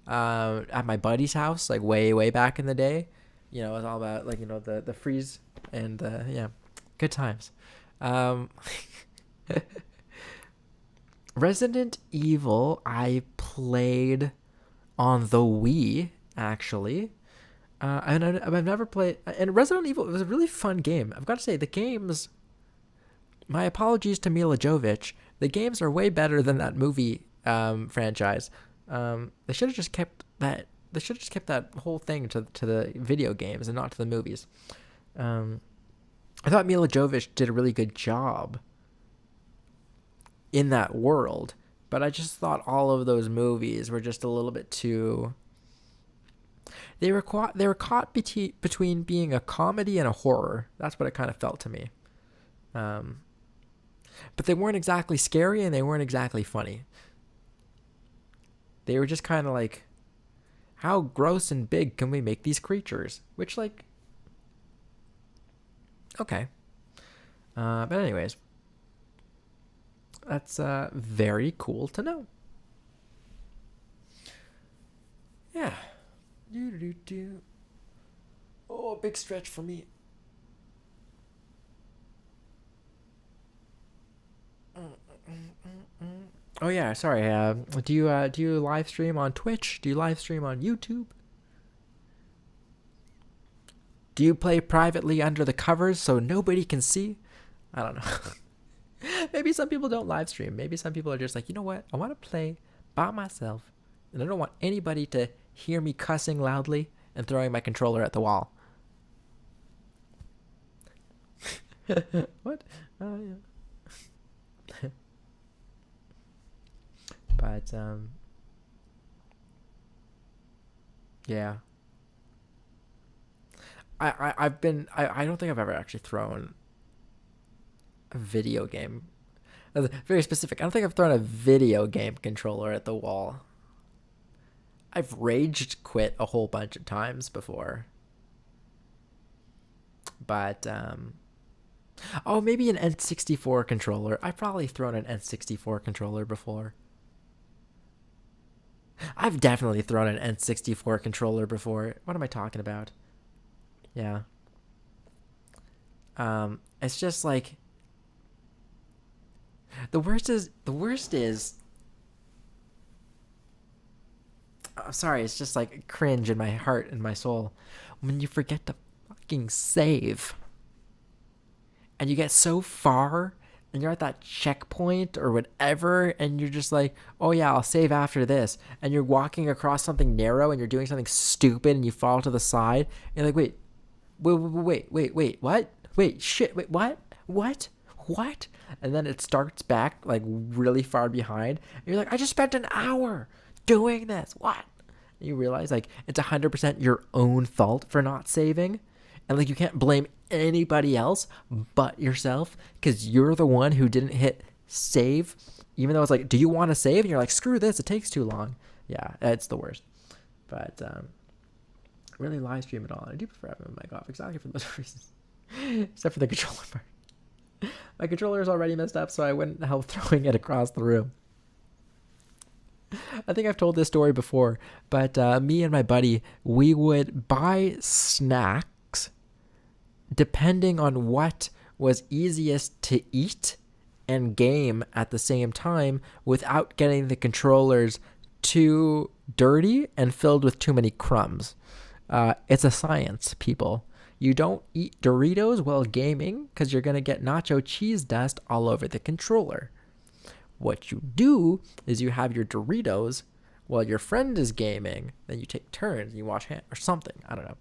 at my buddy's house, like way back in the day. It was all about like the freeze and yeah, good times. Um, Resident Evil I played on the Wii actually. And I've never played. And Resident Evil, it was a really fun game. I've got to say, the games. My apologies to Mila Jovovich. The games are way better than that movie franchise. They should have just kept that. They should have just kept that whole thing to the video games and not to the movies. I thought Mila Jovovich did a really good job in that world, but I just thought all of those movies were just a little bit too. They were caught between being a comedy and a horror. That's what it kind of felt to me. But they weren't exactly scary and they weren't exactly funny. They were just kind of like, how gross and big can we make these creatures? Which, like, okay. But anyways, that's very cool to know. Yeah. Oh, a big stretch for me. Oh yeah, sorry. Do you live stream on Twitch? Do you live stream on YouTube? Do you play privately under the covers so nobody can see? I don't know. Maybe some people don't live stream. Maybe some people are just like, you know what? I want to play by myself, and I don't want anybody to hear me cussing loudly and throwing my controller at the wall. What? Oh yeah. But yeah. I don't think I've ever actually thrown a video game. Very specific. I don't think I've thrown a video game controller at the wall. I've raged quit a whole bunch of times before. But oh, maybe an N64 controller. I've probably thrown an N64 controller before. I've definitely thrown an N64 controller before. What am I talking about? Yeah. It's just like the worst is I'm sorry, it's just like cringe in my heart and my soul when you forget to fucking save. And you get so far and you're at that checkpoint or whatever and you're just like, oh yeah, I'll save after this, and you're walking across something narrow and you're doing something stupid and you fall to the side and you're like, wait, what? Wait, shit, wait, what? And then it starts back like really far behind and you're like, I just spent an hour doing this, what? And you realize like it's 100% your own fault for not saving, and like you can't blame anybody else but yourself because you're the one who didn't hit save, even though it's like, do you want to save? And you're like, screw this, it takes too long. Yeah, it's the worst. But really live stream it all. I do prefer having my mic off exactly for those reasons, except for the controller part. My controller is already messed up, so I wouldn't help throwing it across the room. I think I've told this story before, but me and my buddy, we would buy snacks depending on what was easiest to eat and game at the same time without getting the controllers too dirty and filled with too many crumbs. It's a science, people. You don't eat Doritos while gaming because you're going to get nacho cheese dust all over the controller. What you do is you have your Doritos while your friend is gaming. Then you take turns and you wash hands or something. I don't know.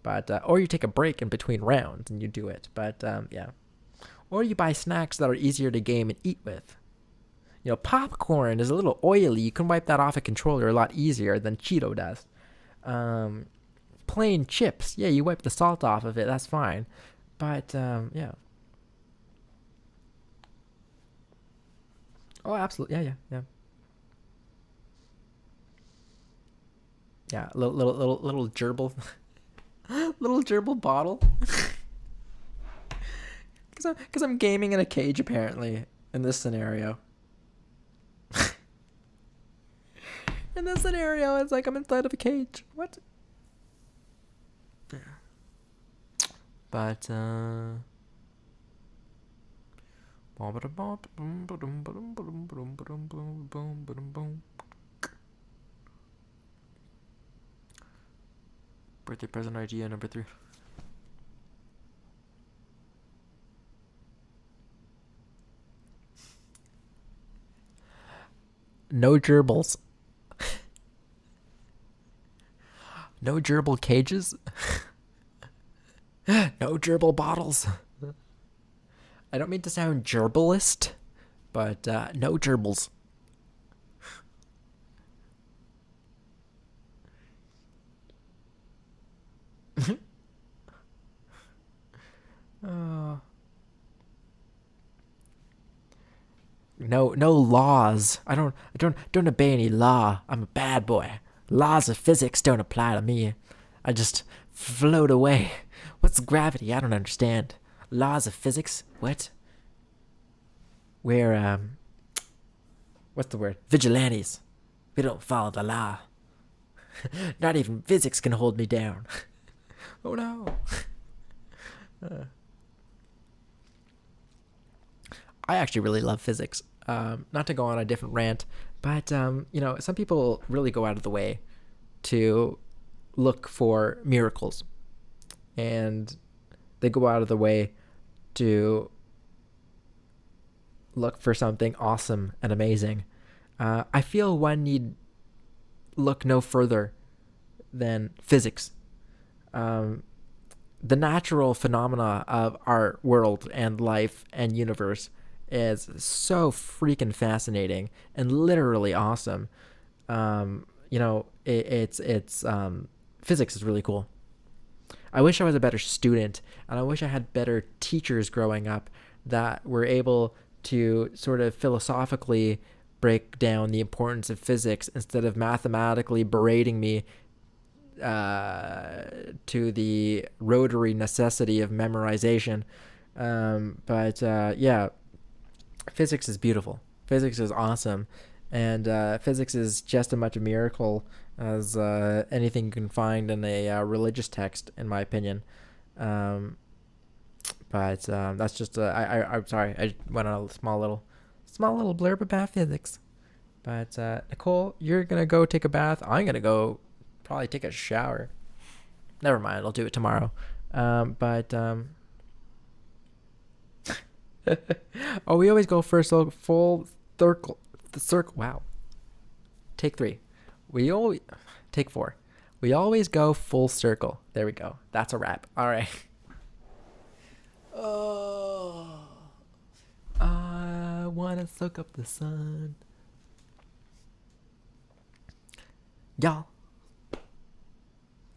But or you take a break in between rounds and you do it. But yeah. Or you buy snacks that are easier to game and eat with. You know, popcorn is a little oily. You can wipe that off a controller a lot easier than Cheeto dust. Plain chips, yeah, you wipe the salt off of it. That's fine. But yeah. Oh, absolutely. Yeah. Yeah, little gerbil, little gerbil bottle. Because I'm gaming in a cage apparently in this scenario. In this scenario, it's like I'm inside of a cage. What? Yeah. But, birthday present idea number 3. No gerbils. No gerbil cages. No gerbil bottles. I don't mean to sound gerbilist, but no gerbils. No laws. I don't obey any law. I'm a bad boy. Laws of physics don't apply to me. I just float away. What's gravity? I don't understand. Laws of physics? What? We're what's the word? Vigilantes. We don't follow the law. Not even physics can hold me down. Oh no. I actually really love physics. Not to go on a different rant, but some people really go out of the way to look for miracles, and they go out of the way to look for something awesome and amazing. I feel one need look no further than physics. The natural phenomena of our world and life and universe is so freaking fascinating and literally awesome. It's physics is really cool. I wish I was a better student, and I wish I had better teachers growing up that were able to sort of philosophically break down the importance of physics instead of mathematically berating me to the rotary necessity of memorization. Yeah, physics is beautiful. Physics is awesome. And physics is just as much a miracle as anything you can find in a religious text, in my opinion. That's just I'm sorry. I went on a small little blurb about physics. But Nicole, you're gonna go take a bath. I'm gonna go probably take a shower. Never mind. I'll do it tomorrow. Oh, we always go for a full circle. The circle. Wow. Take 3. Take 4. We always go full circle. There we go. That's a wrap. All right. Oh, I wanna soak up the sun. Y'all,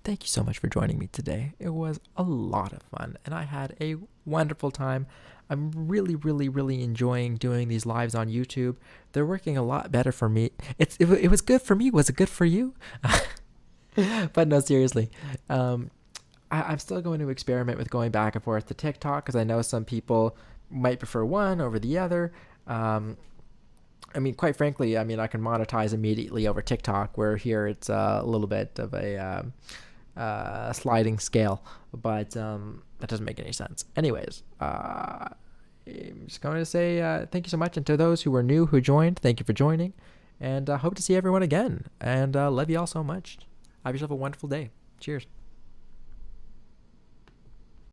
thank you so much for joining me today. It was a lot of fun, and I had a wonderful time. I'm really, really, really enjoying doing these lives on YouTube. They're working a lot better for me. It was good for me. Was it good for you? But no, seriously. I'm still going to experiment with going back and forth to TikTok because I know some people might prefer one over the other. Quite frankly, I can monetize immediately over TikTok, where here it's a little bit of a sliding scale, but that doesn't make any sense. Anyways, I'm just going to say thank you so much, and to those who are new who joined, thank you for joining, and hope to see everyone again, and love you all so much. Have yourself a wonderful day. Cheers.